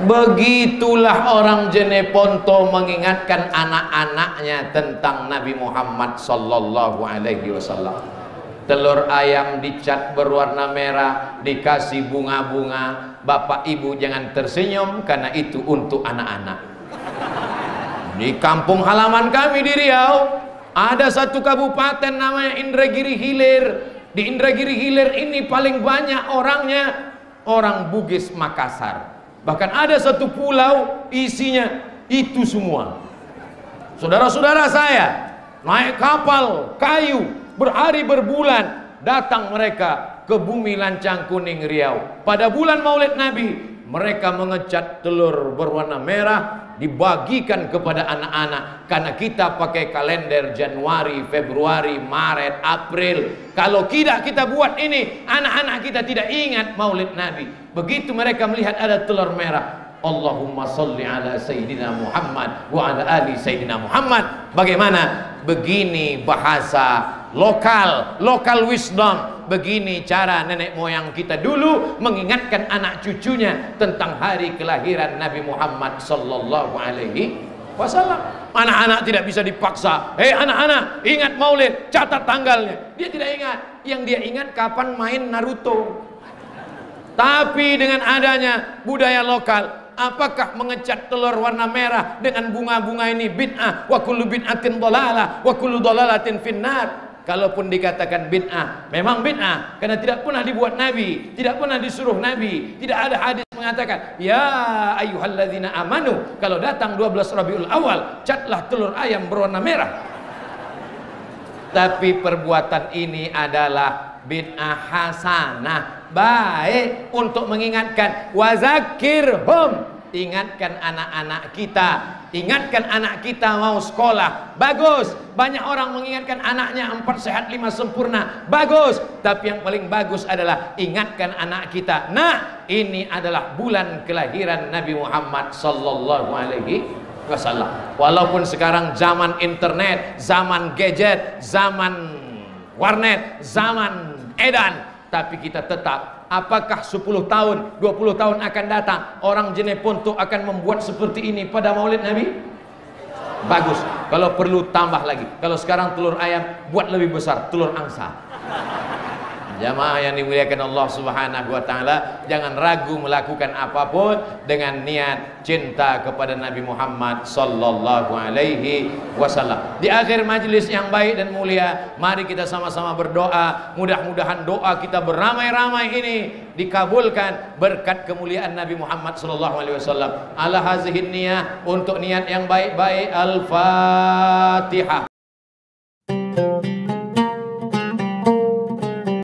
Begitulah orang Jeneponto mengingatkan anak-anaknya tentang Nabi Muhammad sallallahu alaihi wasallam. Telur ayam dicat berwarna merah, dikasih bunga-bunga. Bapak ibu jangan tersenyum, karena itu untuk anak-anak. Di kampung halaman kami di Riau, ada satu kabupaten namanya Indragiri Hilir. Di Indragiri Hilir ini paling banyak orangnya orang Bugis Makassar. Bahkan ada satu pulau isinya itu semua. Saudara-saudara saya naik kapal kayu berhari berbulan, datang mereka ke bumi Lancang Kuning Riau. Pada bulan Maulid Nabi, mereka mengecat telur berwarna merah, dibagikan kepada anak-anak. Karena kita pakai kalender Januari, Februari, Maret, April. Kalau tidak kita buat ini, anak-anak kita tidak ingat Maulid Nabi. Begitu mereka melihat ada telur merah, Allahumma salli ala Sayyidina Muhammad wa ala ali Sayyidina Muhammad. Bagaimana? Begini bahasa local wisdom. Begini cara nenek moyang kita dulu mengingatkan anak cucunya tentang hari kelahiran Nabi Muhammad sallallahu alaihi wasallam. Anak-anak tidak bisa dipaksa. Hei anak-anak, ingat Maulid, catat tanggalnya. Dia tidak ingat. Yang dia ingat kapan main Naruto. Tapi dengan adanya budaya lokal, apakah mengecat telur warna merah dengan bunga-bunga ini bid'ah? Wa kullu bid'atin dhalalah wa kullu dhalalatin finnar. Kalaupun dikatakan bid'ah, memang bid'ah karena tidak pernah dibuat Nabi, tidak pernah disuruh Nabi, tidak ada hadis mengatakan ya ayyuhalladzina amanu, kalau datang 12 Rabiul Awal catlah telur ayam berwarna merah. Tapi perbuatan ini adalah bid'ah hasanah, baik untuk mengingatkan. Wazakirhum, ingatkan anak-anak kita, ingatkan anak kita mau sekolah, bagus. Banyak orang mengingatkan anaknya 4 sehat 5 sempurna, bagus. Tapi yang paling bagus adalah ingatkan anak kita, nah ini adalah bulan kelahiran Nabi Muhammad sallallahu alaihi wasallam. Walaupun sekarang zaman internet, zaman gadget, zaman warnet, zaman edan, tapi kita tetap, apakah 10 tahun, 20 tahun akan datang orang Jeneponto akan membuat seperti ini pada Maulid Nabi? Bagus. Kalau perlu tambah lagi. Kalau sekarang telur ayam, buat lebih besar, telur angsa. Jamaah yang dimuliakan Allah Subhanahu wa taala, jangan ragu melakukan apapun dengan niat cinta kepada Nabi Muhammad sallallahu alaihi wasallam. Di akhir majelis yang baik dan mulia, mari kita sama-sama berdoa, mudah-mudahan doa kita beramai-ramai ini dikabulkan berkat kemuliaan Nabi Muhammad sallallahu alaihi wasallam. Ala hazihin niyah, untuk niat yang baik-baik. Al-Fatihah.